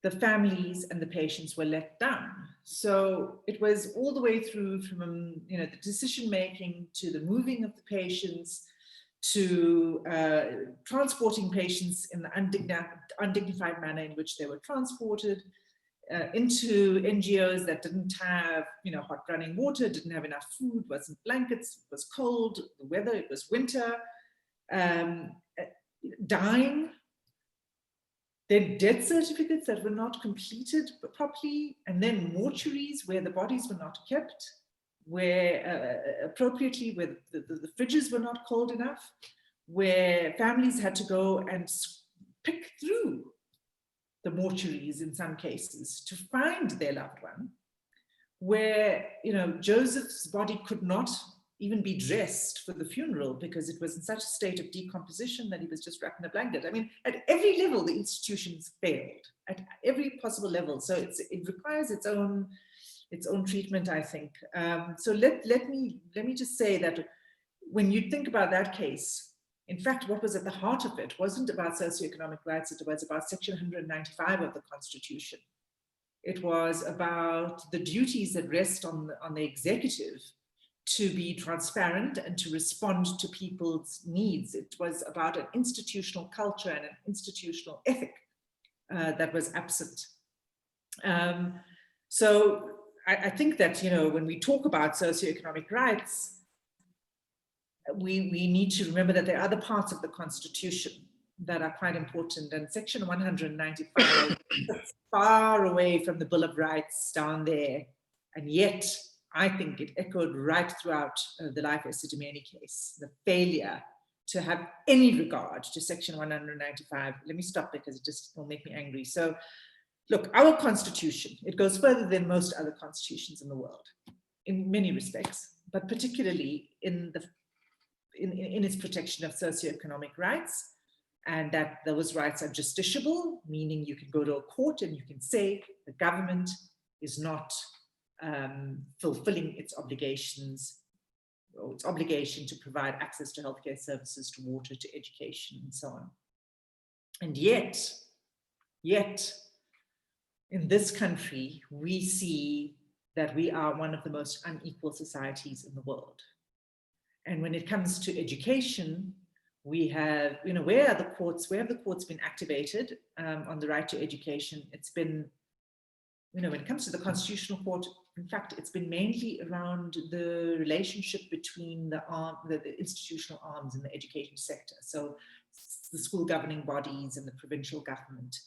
the families and the patients were let down. So it was all the way through from, you know, the decision-making to the moving of the patients to transporting patients in the undignified manner in which they were transported, into NGOs that didn't have, you know, hot running water, didn't have enough food, wasn't blankets, it was cold, the weather, it was winter, dying. Then death certificates that were not completed properly, and then mortuaries where the bodies were not kept, where appropriately, where the fridges were not cold enough, where families had to go and pick through the mortuaries in some cases to find their loved one, where, you know, Joseph's body could not even be dressed for the funeral because it was in such a state of decomposition that he was just wrapped in a blanket. I mean, at every level, the institutions failed, at every possible level. So it requires its own treatment, I think. So let me just say that when you think about that case, in fact, what was at the heart of it wasn't about socioeconomic rights, it was about Section 195 of the Constitution. It was about the duties that rest on the executive to be transparent and to respond to people's needs. It was about an institutional culture and an institutional ethic that was absent. So I think that, you know, when we talk about socioeconomic rights, we need to remember that there are other parts of the Constitution that are quite important, and Section 195 is far away from the Bill of Rights down there, and yet I think it echoed right throughout the Life Esidimeni case, the failure to have any regard to Section 195. Let me stop because it just will make me angry. So look, our Constitution, it goes further than most other constitutions in the world in many respects, but particularly in its protection of socioeconomic rights, and that those rights are justiciable, meaning you can go to a court and you can say the government is not fulfilling its obligations, or its obligation to provide access to healthcare services, to water, to education, and so on. And yet, in this country, we see that we are one of the most unequal societies in the world. And when it comes to education, we have, you know, where have the courts been activated on the right to education? It's been, you know, when it comes to the Constitutional Court, in fact, it's been mainly around the relationship between the institutional arms in the education sector. So the school governing bodies and the provincial government,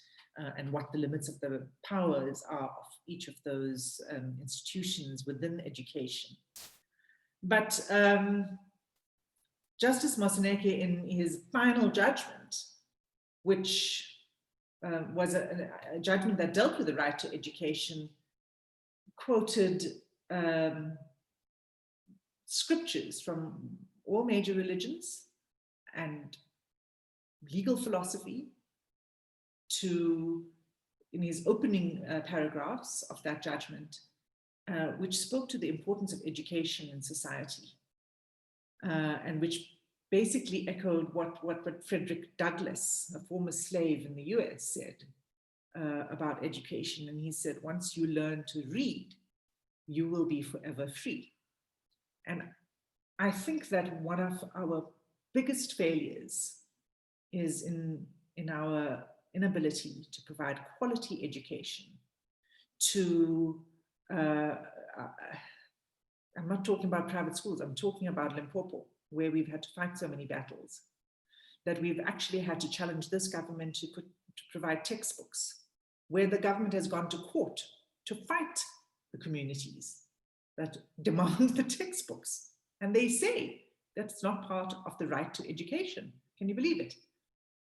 and what the limits of the powers are of each of those institutions within education. But Justice Moseneke, in his final judgment, which was a judgment that dealt with the right to education, quoted scriptures from all major religions and legal philosophy in his opening paragraphs of that judgment, which spoke to the importance of education in society. and which basically echoed what Frederick Douglass, a former slave in the US, said about education. And he said, once you learn to read, you will be forever free. And I think that one of our biggest failures is in our inability to provide quality education to, I'm not talking about private schools, I'm talking about Limpopo, where we've had to fight so many battles, that we've actually had to challenge this government to provide textbooks, where the government has gone to court to fight the communities that demand the textbooks. And they say that's not part of the right to education. Can you believe it?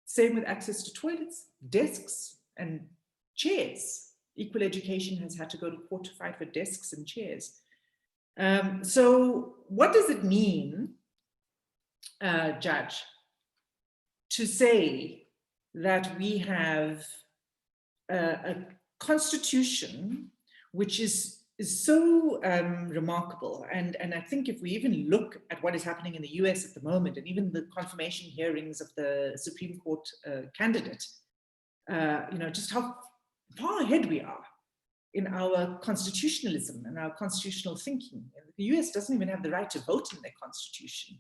Same with access to toilets, desks, and chairs. Equal Education has had to go to court to fight for desks and chairs. So what does it mean, Judge, to say that we have a constitution which is so remarkable, and I think if we even look at what is happening in the US at the moment, and even the confirmation hearings of the Supreme Court candidate, just how far ahead we are in our constitutionalism and our constitutional thinking. The US doesn't even have the right to vote in their constitution.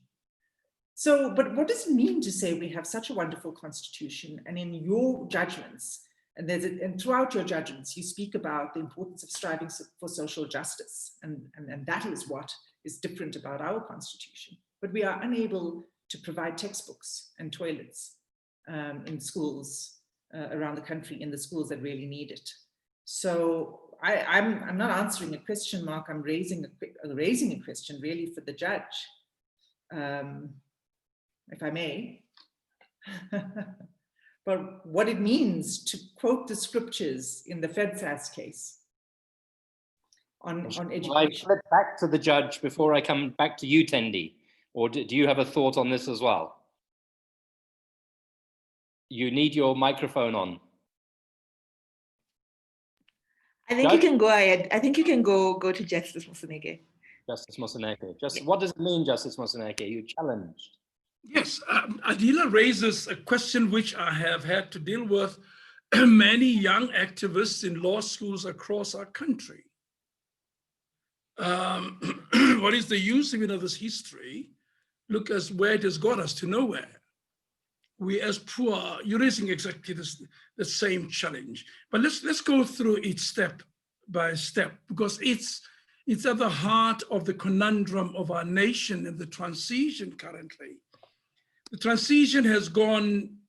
So, but what does it mean to say we have such a wonderful constitution, and in your judgments, and throughout your judgments, you speak about the importance of striving for social justice, and that is what is different about our constitution. But we are unable to provide textbooks and toilets in schools around the country, in the schools that really need it. So I'm not answering a question, Mark. I'm raising a question really for the judge, if I may. But what it means to quote the scriptures in the FedSAS case on education. Will I flip back to the judge before I come back to you, Tendai? Or do you have a thought on this as well? You need your microphone on. I think you can go ahead. I think you can go to Justice Moseneke. Justice Moseneke. What does it mean, Justice Moseneke? You challenged. Yes, Adila raises a question which I have had to deal with many young activists in law schools across our country. What is the use even of this history? Look as where it has got us, to nowhere. We as poor, you're raising exactly the same challenge. But let's go through it step by step, because it's at the heart of the conundrum of our nation and the transition currently. The transition has gone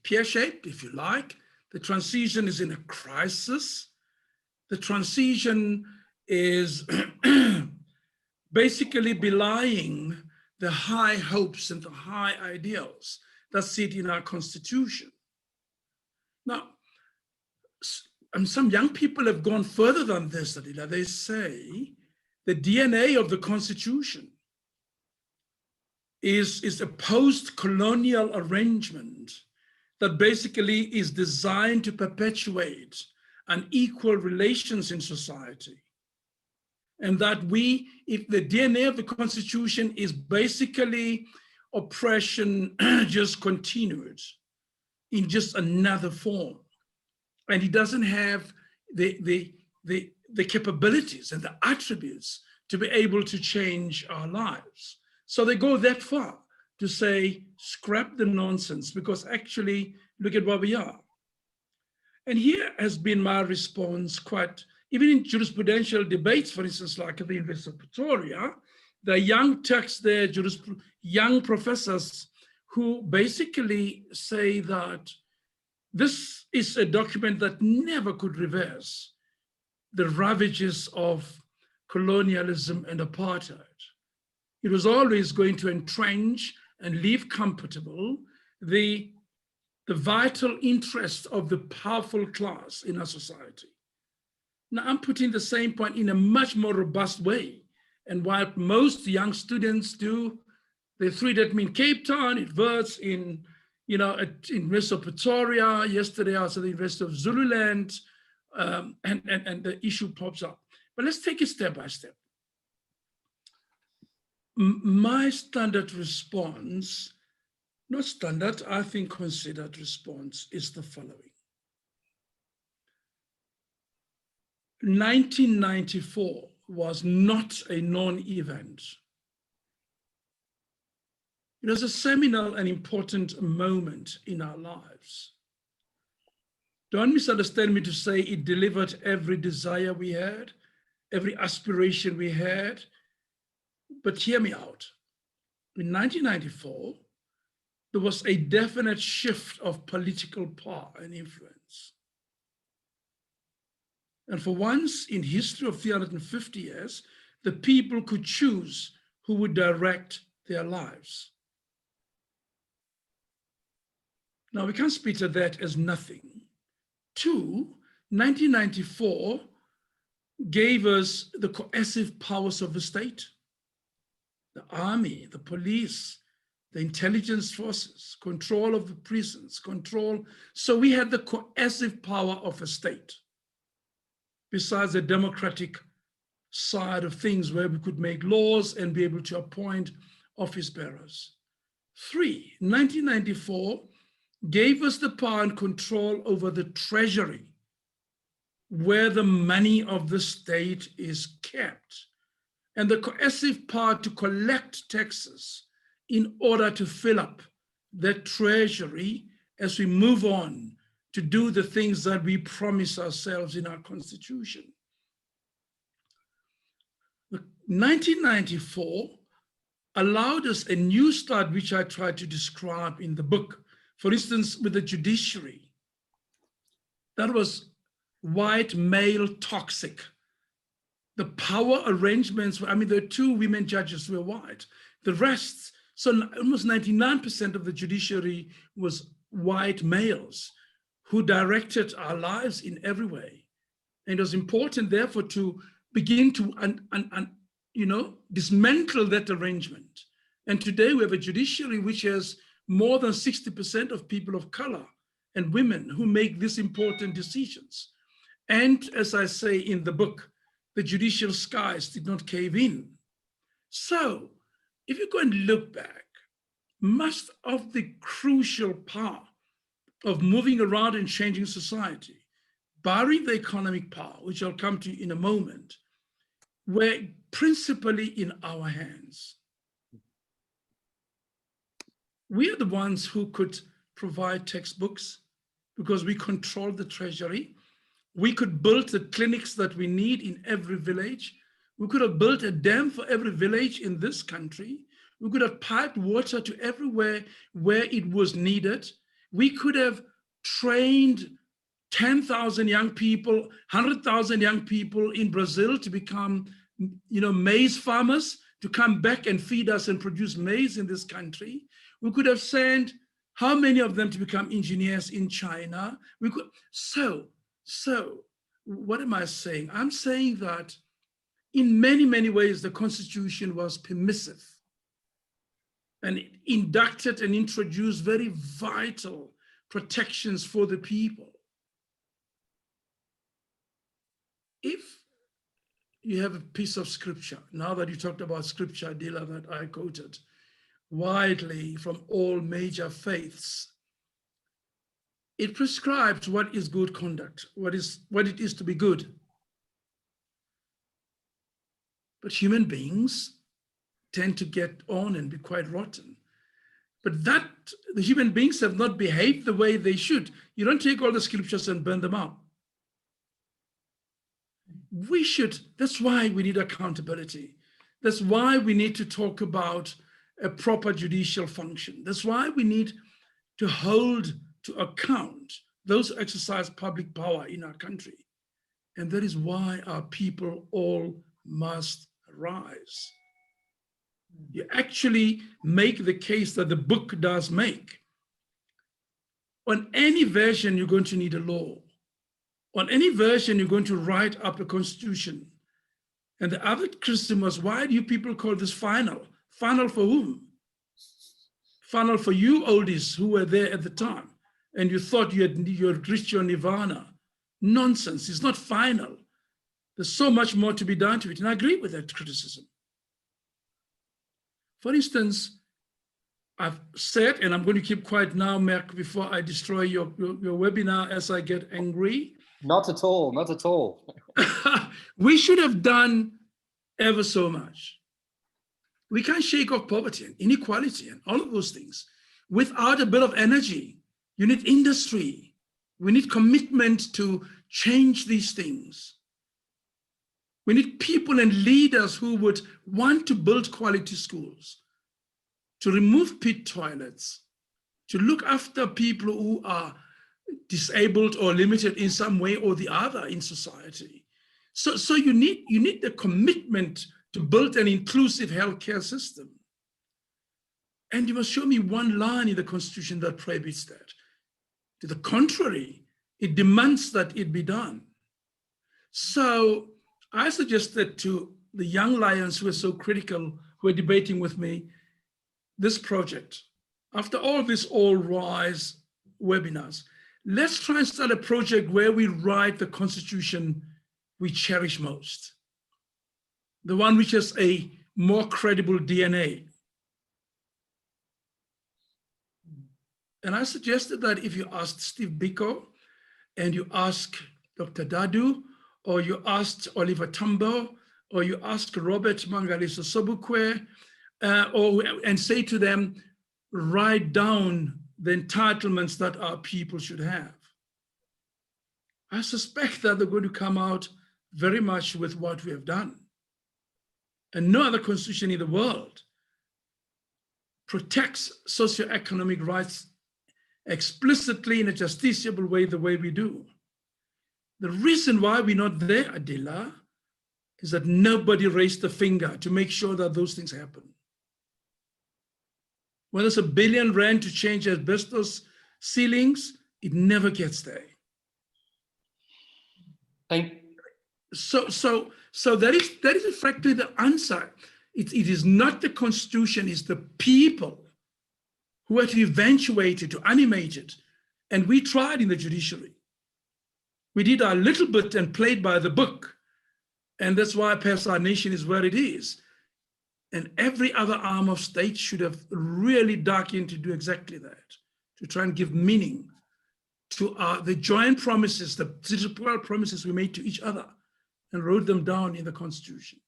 pear-shaped, if you like. The transition is in a crisis. The transition is basically belying the high hopes and the high ideals that sit in our constitution. Now, some young people have gone further than this, Adila. They say the DNA of the constitution is a post-colonial arrangement that basically is designed to perpetuate unequal relations in society. And that if the DNA of the constitution is basically oppression just continued in just another form. And it doesn't have the capabilities and the attributes to be able to change our lives. So they go that far to say, scrap the nonsense, because actually, look at where we are. And here has been my response even in jurisprudential debates, for instance, like at the University of Pretoria, the young Turks there, young professors who basically say that this is a document that never could reverse the ravages of colonialism and apartheid. It was always going to entrench and leave comfortable the vital interest of the powerful class in our society. Now, I'm putting the same point in a much more robust way. And while most young students do, they treat it in Cape Town, it works in University of Pretoria. Yesterday I was at the University of Zululand, and the issue pops up. But let's take it step by step. My standard response, not standard, I think considered response, is the following. 1994 was not a non-event. It was a seminal and important moment in our lives. Don't misunderstand me to say it delivered every desire we had, every aspiration we had, but hear me out. In 1994, there was a definite shift of political power and influence. And for once in history of 350 years, the people could choose who would direct their lives. Now, we can't speak to that as nothing. 2, 1994 gave us the coercive powers of the state, the army, the police, the intelligence forces, control of the prisons, control. So we had the coercive power of a state, besides the democratic side of things where we could make laws and be able to appoint office bearers. 3, 1994 gave us the power and control over the treasury, where the money of the state is kept, and the coercive power to collect taxes in order to fill up that treasury as we move on to do the things that we promise ourselves in our constitution. 1994 allowed us a new start, which I tried to describe in the book. For instance, with the judiciary, that was white male toxic. The power arrangements were, I mean, there were 2 women judges who were white. The rest, so almost 99% of the judiciary was white males who directed our lives in every way. And it was important, therefore, to begin to dismantle that arrangement. And today we have a judiciary which has more than 60% of people of color and women who make these important decisions. And as I say in the book, the judicial skies did not cave in. So if you go and look back, most of the crucial power of moving around and changing society, barring the economic power, which I'll come to in a moment, were principally in our hands. We are the ones who could provide textbooks because we control the treasury. We could build the clinics that we need in every village. We could have built a dam for every village in this country. We could have piped water to everywhere where it was needed. We could have trained 10,000 young people, 100,000 young people in Brazil to become, maize farmers, to come back and feed us and produce maize in this country. We could have sent how many of them to become engineers in China? We could. So what am I saying? I'm saying that in many, many ways, the Constitution was permissive and it inducted and introduced very vital protections for the people. If you have a piece of scripture, now that you talked about scripture, Adila, that I quoted widely from all major faiths, it prescribes what is good conduct, what it is to be good. But human beings tend to get on and be quite rotten. But that the human beings have not behaved the way they should. You don't take all the scriptures and burn them out. We should, that's why we need accountability. That's why we need to talk about a proper judicial function. That's why we need to hold to account those who exercise public power in our country. And that is why our people all must rise. You actually make the case that the book does make. On any version, you're going to need a law. On any version, you're going to write up a constitution. And the other criticism was, why do you people call this final? Final for whom? Final for you oldies who were there at the time, and you thought you had reached your nirvana. Nonsense, it's not final. There's so much more to be done to it, and I agree with that criticism. For instance, I've said, and I'm going to keep quiet now, Merck, before I destroy your webinar as I get angry. Not at all, not at all. We should have done ever so much. We can't shake off poverty and inequality and all of those things without a bit of energy. You need industry. We need commitment to change these things. We need people and leaders who would want to build quality schools, to remove pit toilets, to look after people who are disabled or limited in some way or the other in society. So you need the commitment to build an inclusive healthcare system. And you must show me one line in the Constitution that prohibits that. To the contrary, it demands that it be done. So I suggested to the young lions who are so critical, who are debating with me, this project. After all this All Rise webinars, let's try and start a project where we write the Constitution we cherish most, the one which has a more credible DNA. And I suggested that if you asked Steve Biko, and you ask Dr. Dadu, or you asked Oliver Tambo, or you ask Robert Mangaliso Sobukwe, and say to them, write down the entitlements that our people should have. I suspect that they're going to come out very much with what we have done. And no other constitution in the world protects socio-economic rights explicitly in a justiciable way the way we do. The reason why we're not there, Adila, is that nobody raised a finger to make sure that those things happen. When there's R1 billion to change asbestos ceilings, it never gets there. So that is effectively the answer. It is not the Constitution, it's the people who had to eventuate it, to animate it. And we tried in the judiciary. We did our little bit and played by the book. And that's why perhaps our nation is where it is. And every other arm of state should have really dug in to do exactly that, to try and give meaning to the joint promises, the citizenship promises we made to each other, and wrote them down in the Constitution.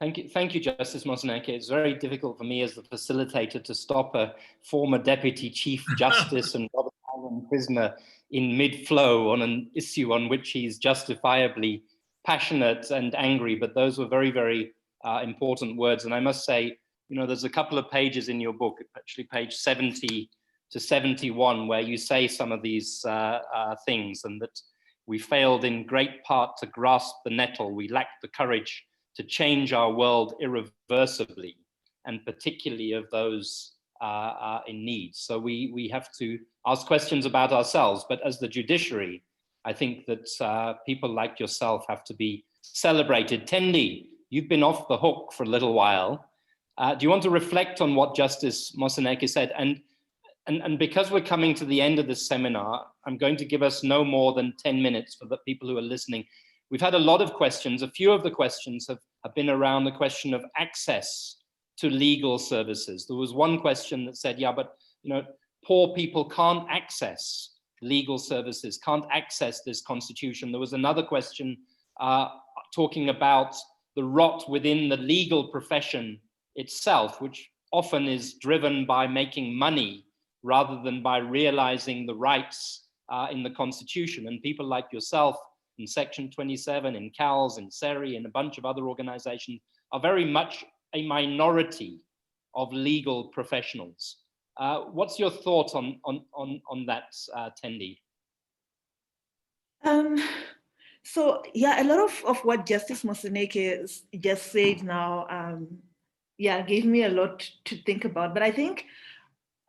Thank you, Justice Moseneke. It's very difficult for me as the facilitator to stop a former Deputy Chief Justice and Robert Island prisoner in mid-flow on an issue on which he's justifiably passionate and angry, but those were very, very important words. And I must say, there's a couple of pages in your book, actually page 70 to 71, where you say some of these things, and that we failed in great part to grasp the nettle. We lacked the courage to change our world irreversibly, and particularly of those in need. So we have to ask questions about ourselves, but as the judiciary, I think that people like yourself have to be celebrated. Tendai, you've been off the hook for a little while. Do you want to reflect on what Justice Moseneke said? And because we're coming to the end of this seminar, I'm going to give us no more than 10 minutes for the people who are listening. We've had a lot of questions. A few of the questions have been around the question of access to legal services. There was one question that said, yeah, but poor people can't access legal services, can't access this constitution. There was another question talking about the rot within the legal profession itself, which often is driven by making money rather than by realizing the rights in the Constitution. And people like yourself in Section 27, in CALS, in SERI, and a bunch of other organizations are very much a minority of legal professionals. What's your thought on that, Tendai? So yeah, a lot of what Justice Moseneke just said now, gave me a lot to think about. But I think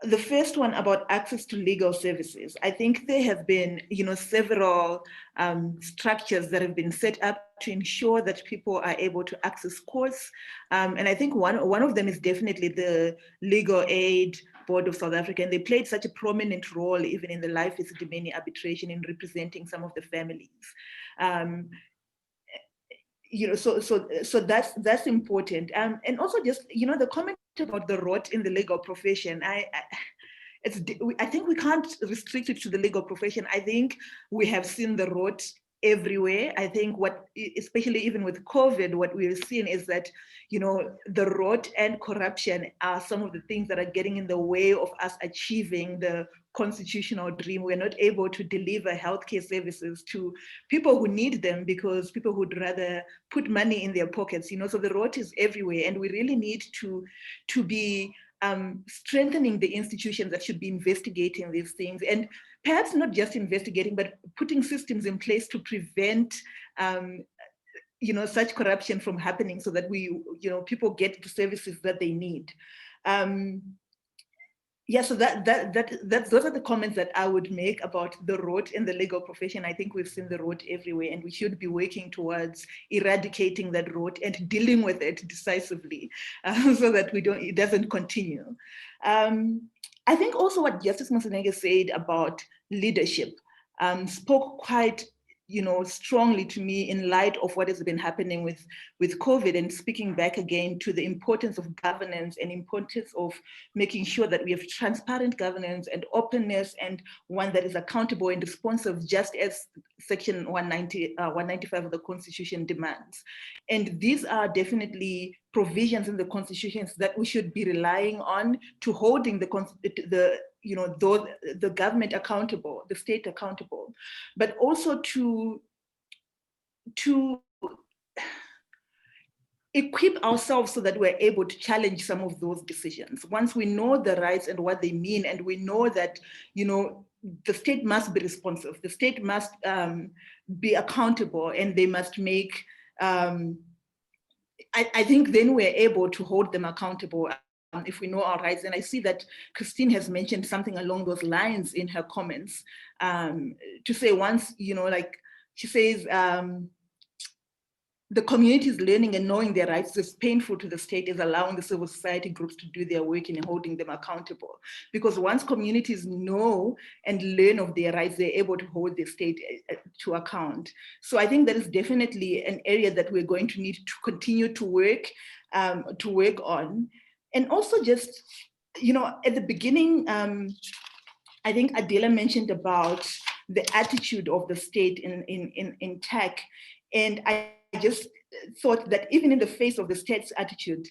the first one about access to legal services, I think there have been, several structures that have been set up to ensure that people are able to access courts. And I think one of them is definitely the Legal Aid Board of South Africa. And they played such a prominent role even in the Life is Demanding arbitration in representing some of the families. so that's important. And also just, the comment about the rot in the legal profession, I think we can't restrict it to the legal profession. I think we have seen the rot everywhere. I think especially even with COVID, what we're seeing is that, the rot and corruption are some of the things that are getting in the way of us achieving the constitutional dream. We're not able to deliver healthcare services to people who need them because people would rather put money in their pockets, so the rot is everywhere, and we really need to be strengthening the institutions that should be investigating these things, and perhaps not just investigating, but putting systems in place to prevent such corruption from happening, so that people get the services that they need. So those are the comments that I would make about the rot in the legal profession. I think we've seen the rot everywhere, and we should be working towards eradicating that rot and dealing with it decisively, so that it doesn't continue. I think also what Justice Moseneke said about leadership spoke quite strongly to me in light of what has been happening with COVID, and speaking back again to the importance of governance and importance of making sure that we have transparent governance and openness, and one that is accountable and responsive, just as Section 195 of the Constitution demands. And these are definitely provisions in the Constitutions that we should be relying on to holding the government accountable, the state accountable, but also to equip ourselves so that we're able to challenge some of those decisions. Once we know the rights and what they mean, and we know that, the state must be responsive, the state must be accountable, and they must make, I think then we're able to hold them accountable if we know our rights. And I see that Christine has mentioned something along those lines in her comments, to say once, she says, the community is learning and knowing their rights is painful to the state, is allowing the civil society groups to do their work and holding them accountable. Because once communities know and learn of their rights, they're able to hold the state to account. So I think that is definitely an area that we're going to need to continue to work on. And also just, at the beginning, I think Adila mentioned about the attitude of the state in tech. And I just thought that even in the face of the state's attitude,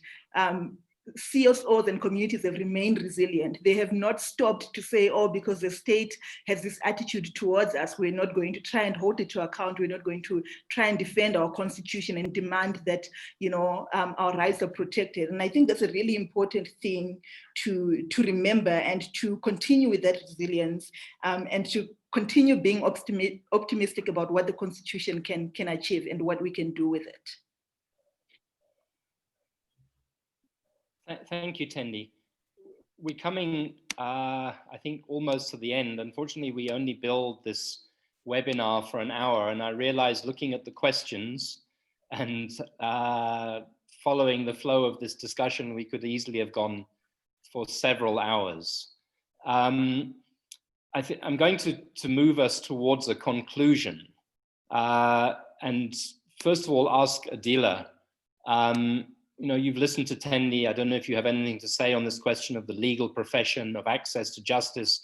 CSOs and communities have remained resilient. They have not stopped to say, oh, because the state has this attitude towards us, we're not going to try and hold it to account. We're not going to try and defend our constitution and demand that, our rights are protected. And I think that's a really important thing to remember, and to continue with that resilience, and to continue being optimistic about what the Constitution can achieve and what we can do with it. Thank you, Tendai. We're coming, I think, almost to the end. Unfortunately, we only billed this webinar for an hour, and I realized, looking at the questions and following the flow of this discussion, we could easily have gone for several hours. I'm going to move us towards a conclusion. And first of all, ask Adila, you've listened to Tendai. I don't know if you have anything to say on this question of the legal profession, of access to justice,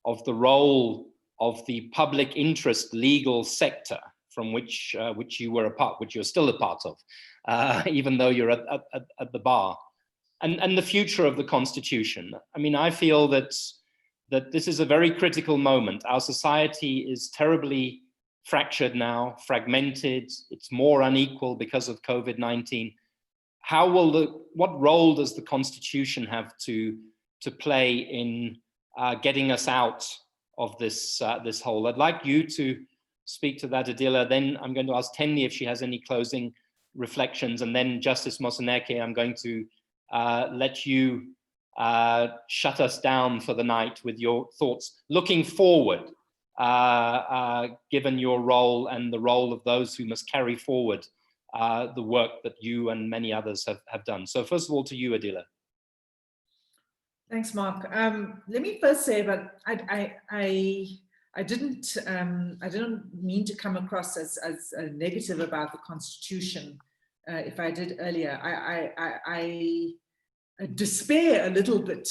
of the role of the public interest legal sector from which you were a part, which you're still a part of, even though you're at the bar, and the future of the Constitution. I mean, I feel that this is a very critical moment. Our society is terribly fractured now, fragmented. It's more unequal because of COVID-19. What role does the Constitution have to play in getting us out of this hole? I'd like you to speak to that, Adila. Then I'm going to ask Tendai if she has any closing reflections, and then Justice Moseneke, I'm going to let you shut us down for the night with your thoughts looking forward, given your role and the role of those who must carry forward the work that you and many others have done. So first of all, to you, Adila. Thanks, Mark. Let me first say that I I didn't mean to come across as negative about the Constitution. If I did earlier, I despair a little bit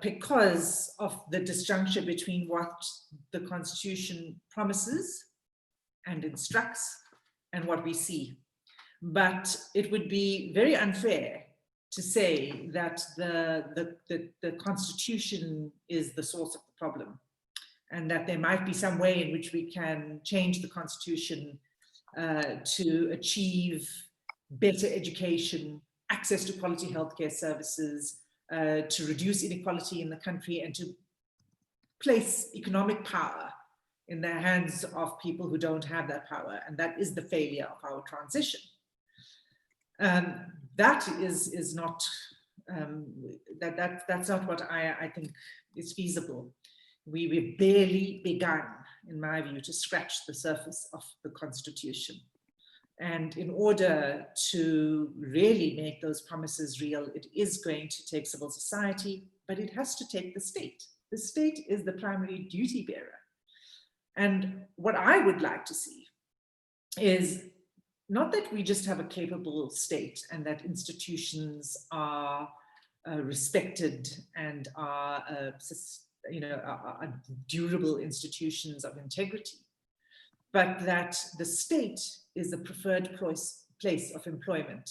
because of the disjuncture between what the Constitution promises and instructs and what we see. But it would be very unfair to say that the Constitution is the source of the problem, and that there might be some way in which we can change the Constitution to achieve better education, access to quality healthcare services, to reduce inequality in the country, and to place economic power in the hands of people who don't have that power. And that is the failure of our transition. That is not, that's not what I think is feasible. We've barely begun, in my view, to scratch the surface of the Constitution. And in order to really make those promises real, it is going to take civil society, but it has to take the state. The state is the primary duty bearer. And what I would like to see is not that we just have a capable state and that institutions are respected and are durable institutions of integrity, but that the state is the preferred place of employment.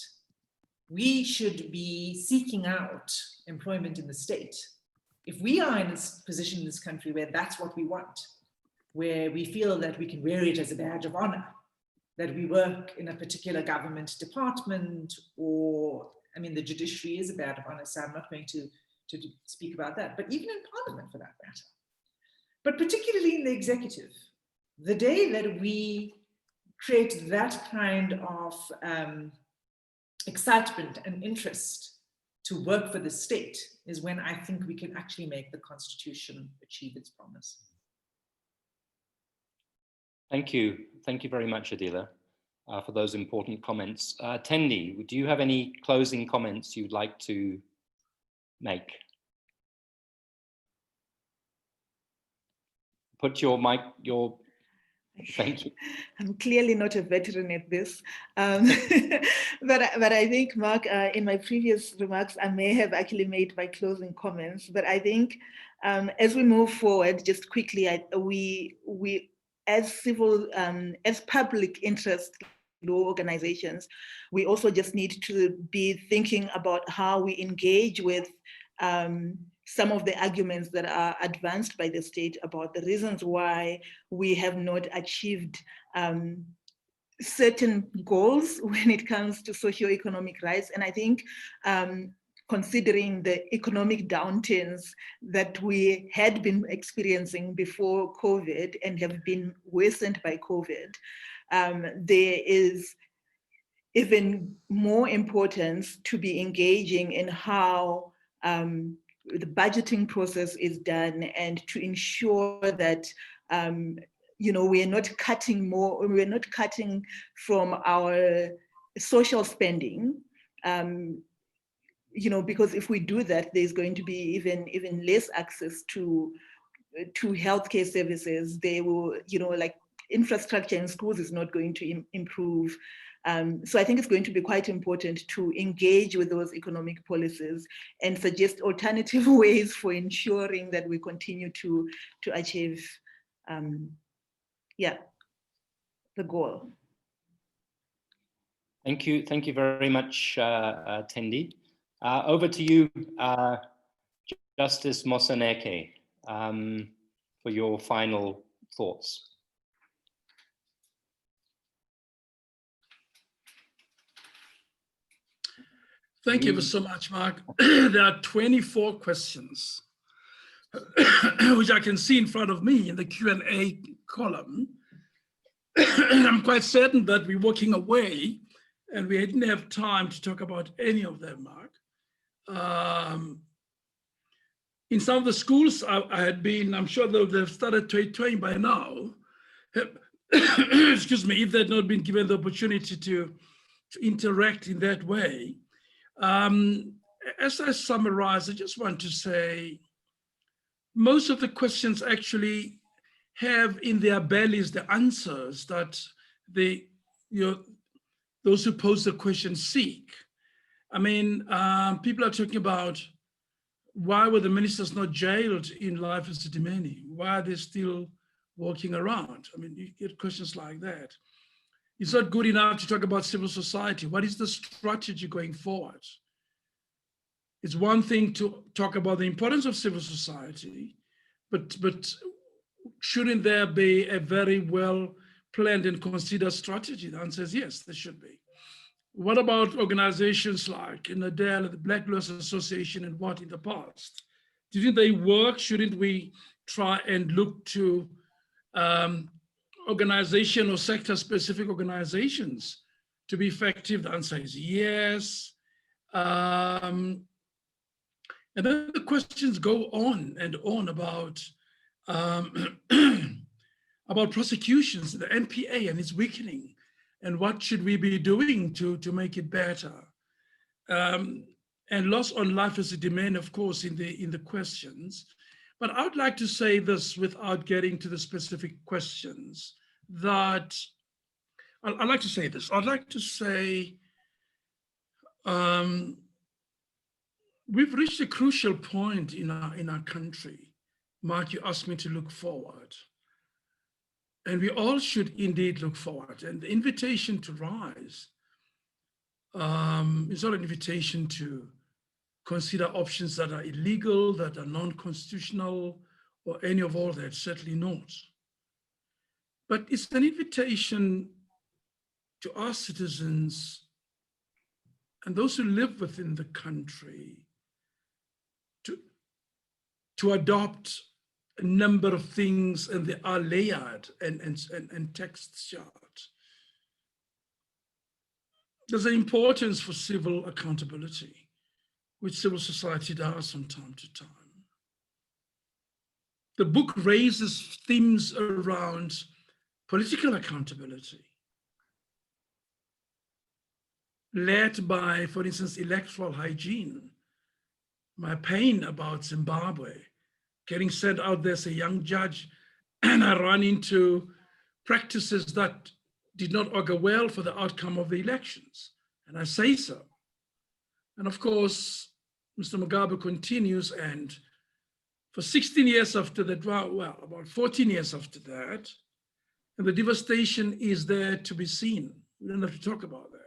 We should be seeking out employment in the state. If we are in a position in this country where that's what we want, where we feel that we can wear it as a badge of honor, that we work in a particular government department, or, I mean, the judiciary is a badge of honor, so I'm not going to speak about that, but even in parliament for that matter. But particularly in the executive, the day that we create that kind of excitement and interest to work for the state is when I think we can actually make the Constitution achieve its promise. Thank you. Thank you very much, Adila, for those important comments. Tendai, do you have any closing comments you'd like to make? Put your mic, thank you. I'm clearly not a veteran at this, but I think, Mark, in my previous remarks, I may have actually made my closing comments, but I think as we move forward, just quickly, we as public interest law organizations, we also just need to be thinking about how we engage with some of the arguments that are advanced by the state about the reasons why we have not achieved certain goals when it comes to socio-economic rights. And I think considering the economic downturns that we had been experiencing before COVID and have been worsened by COVID, there is even more importance to be engaging in how the budgeting process is done, and to ensure that we're not cutting more, we're not cutting from our social spending, because if we do that, there's going to be even less access to healthcare services. They will, like infrastructure in schools is not going to improve. So I think it's going to be quite important to engage with those economic policies and suggest alternative ways for ensuring that we continue to achieve, the goal. Thank you very much, Tendai. Over to you, Justice Moseneke, for your final thoughts. Thank you so much, Mark. There are 24 questions, which I can see in front of me in the Q&A column. I'm quite certain that we're walking away and we didn't have time to talk about any of them, Mark. In some of the schools I had been, I'm sure they've started toying by now. Excuse me, if they'd not been given the opportunity to interact in that way. As I summarize, I just want to say, most of the questions actually have in their bellies the answers that those who pose the question seek. I mean, people are talking about why were the ministers not jailed in life as Sedimeni? Why are they still walking around? I mean, you get questions like that. It's not good enough to talk about civil society. What is the strategy going forward? It's one thing to talk about the importance of civil society, but shouldn't there be a very well planned and considered strategy? The answer is yes, there should be. What about organizations like Adila, the Black Lawyers Association, and what in the past? Didn't they work? Shouldn't we try and look to organization or sector-specific organizations to be effective? The answer is yes. And then the questions go on and on about about prosecutions, the NPA and its weakening, and what should we be doing to make it better? And loss on life as a demand, of course, in the questions. But I would like to say this without getting to the specific questions, that I'd like to say this. I'd like to say we've reached a crucial point in our country. Mark, you asked me to look forward. And we all should indeed look forward. And the invitation to rise is not an invitation to consider options that are illegal, that are non-constitutional, or any of all that, certainly not. But it's an invitation to our citizens and those who live within the country to adopt a number of things, and they are layered and textured. There's an importance for civil accountability, which civil society does from time to time. The book raises themes around political accountability, led by, for instance, electoral hygiene. My pain about Zimbabwe, getting sent out there as a young judge, and I ran into practices that did not augur well for the outcome of the elections, and I say so. And of course, Mr. Mugabe continues, and for 16 years after that, well, about 14 years after that, and the devastation is there to be seen. We don't have to talk about that.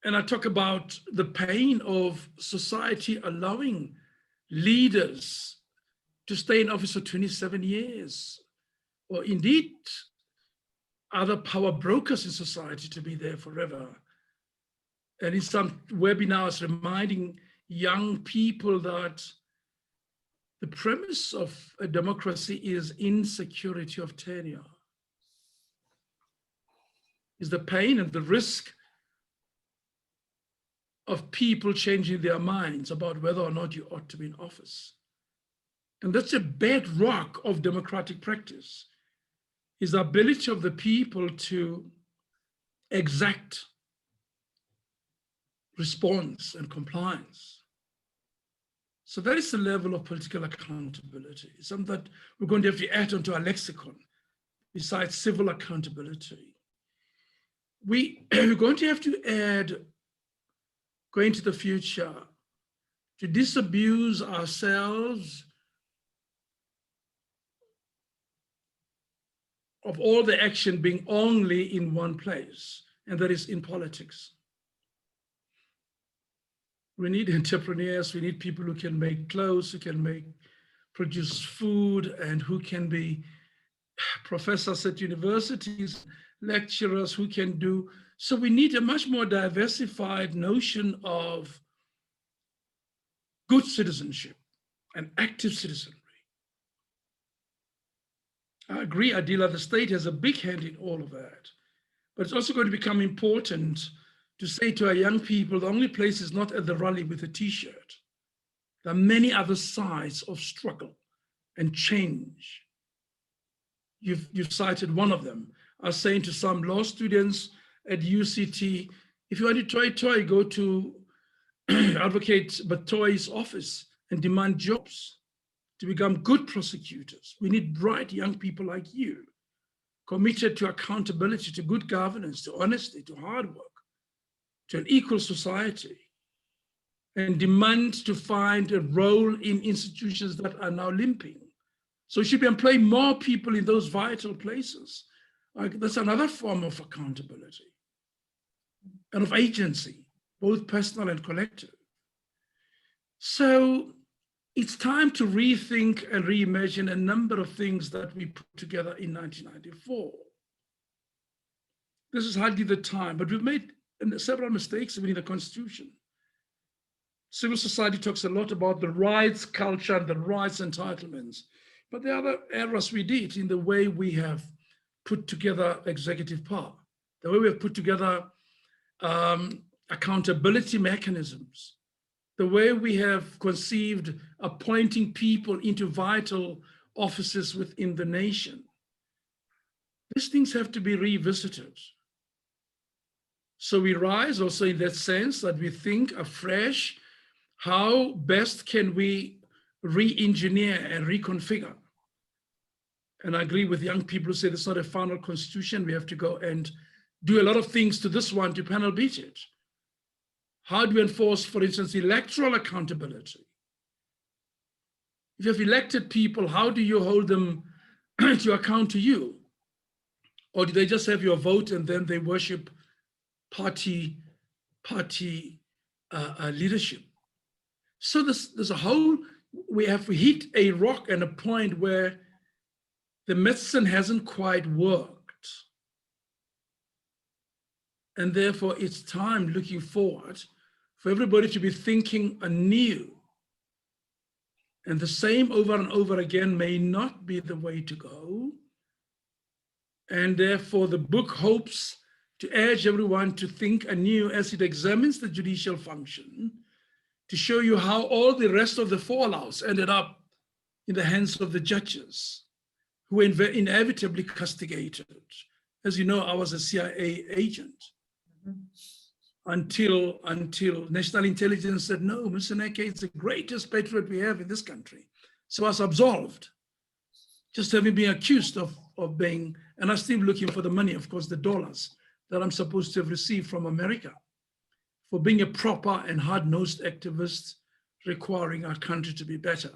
And I talk about the pain of society allowing leaders to stay in office for 27 years, or indeed other power brokers in society to be there forever. And in some webinars, reminding young people that the premise of a democracy is insecurity of tenure, is the pain and the risk of people changing their minds about whether or not you ought to be in office. And that's a bedrock of democratic practice, is the ability of the people to exact response and compliance. So that is the level of political accountability, something that we're going to have to add onto our lexicon, besides civil accountability. We're going to have to add, going to the future, to disabuse ourselves of all the action being only in one place, and that is in politics. We need entrepreneurs, we need people who can make clothes, who can produce food, and who can be professors at universities, lecturers who can do. So we need a much more diversified notion of good citizenship and active citizenry. I agree, Adila, the state has a big hand in all of that, but it's also going to become important to say to our young people, the only place is not at the rally with a t-shirt. There are many other sides of struggle and change. You've cited one of them. I was saying to some law students at UCT, if you want to try, go to advocate Batoy's office and demand jobs to become good prosecutors. We need bright young people like you, committed to accountability, to good governance, to honesty, to hard work, to an equal society, and demand to find a role in institutions that are now limping. So we should be employing more people in those vital places. That's another form of accountability and of agency, both personal and collective. So it's time to rethink and reimagine a number of things that we put together in 1994. This is hardly the time, but we've made several mistakes even in the Constitution. Civil society talks a lot about the rights culture and the rights entitlements, but there are other errors we did in the way we have put together executive power, the way we have put together accountability mechanisms, the way we have conceived appointing people into vital offices within the nation. These things have to be revisited. So we rise also in that sense that we think afresh, how best can we re-engineer and reconfigure? And I agree with young people who say it's not a final constitution. We have to go and do a lot of things to this one to panel beat it. How do we enforce, for instance, electoral accountability? If you have elected people, how do you hold them to account to you? Or do they just have your vote and then they worship party leadership? So there's a whole, we have hit a rock and a point where the medicine hasn't quite worked. And therefore it's time, looking forward, for everybody to be thinking anew. And the same over and over again may not be the way to go. And therefore the book hopes to urge everyone to think anew as it examines the judicial function, to show you how all the rest of the fallouts ended up in the hands of the judges, who were inevitably castigated. As you know, I was a CIA agent until national intelligence said, no, Moseneke is the greatest patriot we have in this country. So I was absolved, just having been accused of being, and I'm still looking for the money, of course, the dollars that I'm supposed to have received from America for being a proper and hard-nosed activist requiring our country to be better.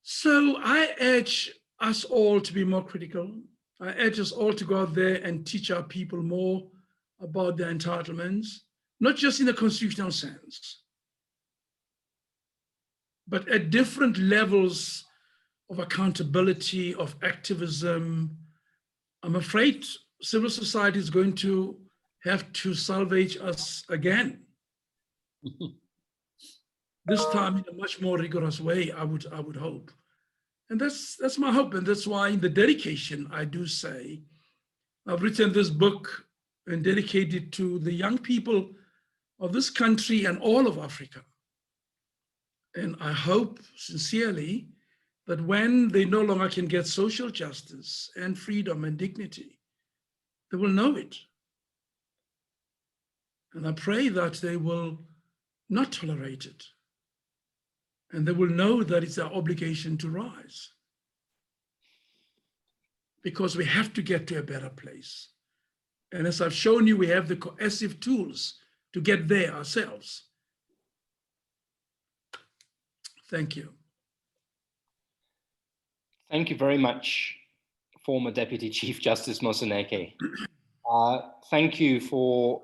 So I urge us all to be more critical. I urge us all to go out there and teach our people more about their entitlements, not just in the constitutional sense, but at different levels of accountability, of activism. I'm afraid civil society is going to have to salvage us again. This time in a much more rigorous way, I would hope. And that's my hope. And that's why in the dedication, I do say, I've written this book and dedicated to the young people of this country and all of Africa. And I hope sincerely that when they no longer can get social justice and freedom and dignity, they will know it. And I pray that they will not tolerate it. And they will know that it's our obligation to rise. Because we have to get to a better place. And as I've shown you, we have the coercive tools to get there ourselves. Thank you. Thank you very much, former Deputy Chief Justice Moseneke. Thank you for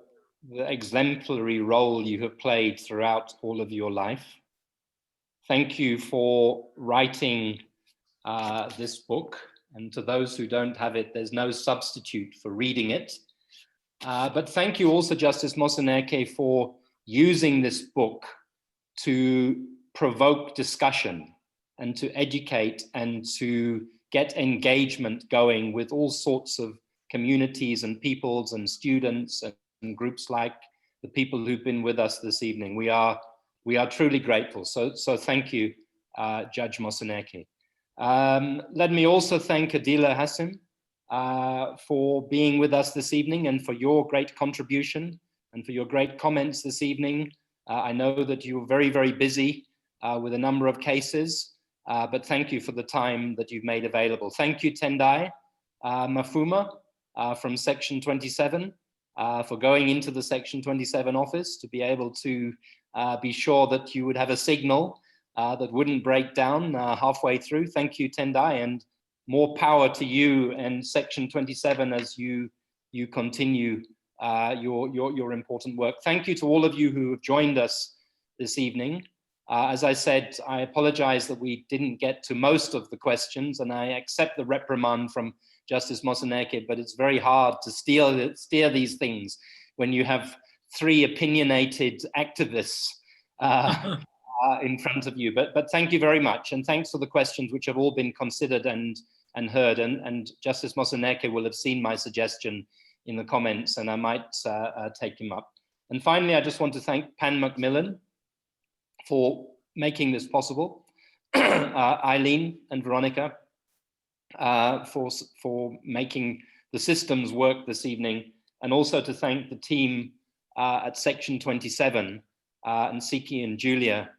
the exemplary role you have played throughout all of your life. Thank you for writing this book. And to those who don't have it, there's no substitute for reading it. But thank you also, Justice Moseneke, for using this book to provoke discussion and to educate and to get engagement going with all sorts of communities and peoples and students and groups like the people who've been with us this evening. We are truly grateful. So thank you, Judge Moseneke. Let me also thank Adila Hassim for being with us this evening and for your great contribution and for your great comments this evening. I know that you're very, very busy with a number of cases, but thank you for the time that you've made available. Thank you, Tendai Mafuma from Section 27 for going into the Section 27 office to be able to be sure that you would have a signal that wouldn't break down halfway through. Thank you, Tendai, and more power to you and Section 27 as you continue your important work. Thank you to all of you who have joined us this evening. As I said, I apologize that we didn't get to most of the questions, and I accept the reprimand from Justice Moseneke, but it's very hard to steer these things when you have 3 opinionated activists in front of you. But thank you very much, and thanks for the questions which have all been considered and heard. And Justice Moseneke will have seen my suggestion in the comments, and I might take him up. And finally, I just want to thank Pan MacMillan for making this possible, Eileen and Veronica for making the systems work this evening, and also to thank the team at Section 27 and Siki and Julia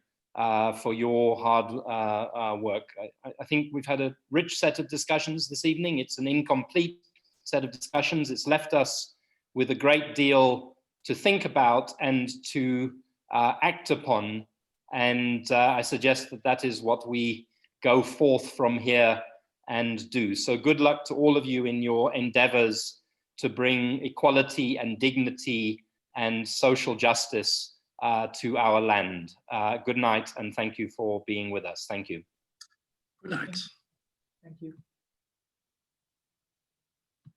for your hard work. I think we've had a rich set of discussions this evening. It's an incomplete set of discussions. It's left us with a great deal to think about and to act upon. And I suggest that that is what we go forth from here and do. So good luck to all of you in your endeavors to bring equality and dignity and social justice to our land. Good night, and thank you for being with us. Thank you. Good night. Thank you.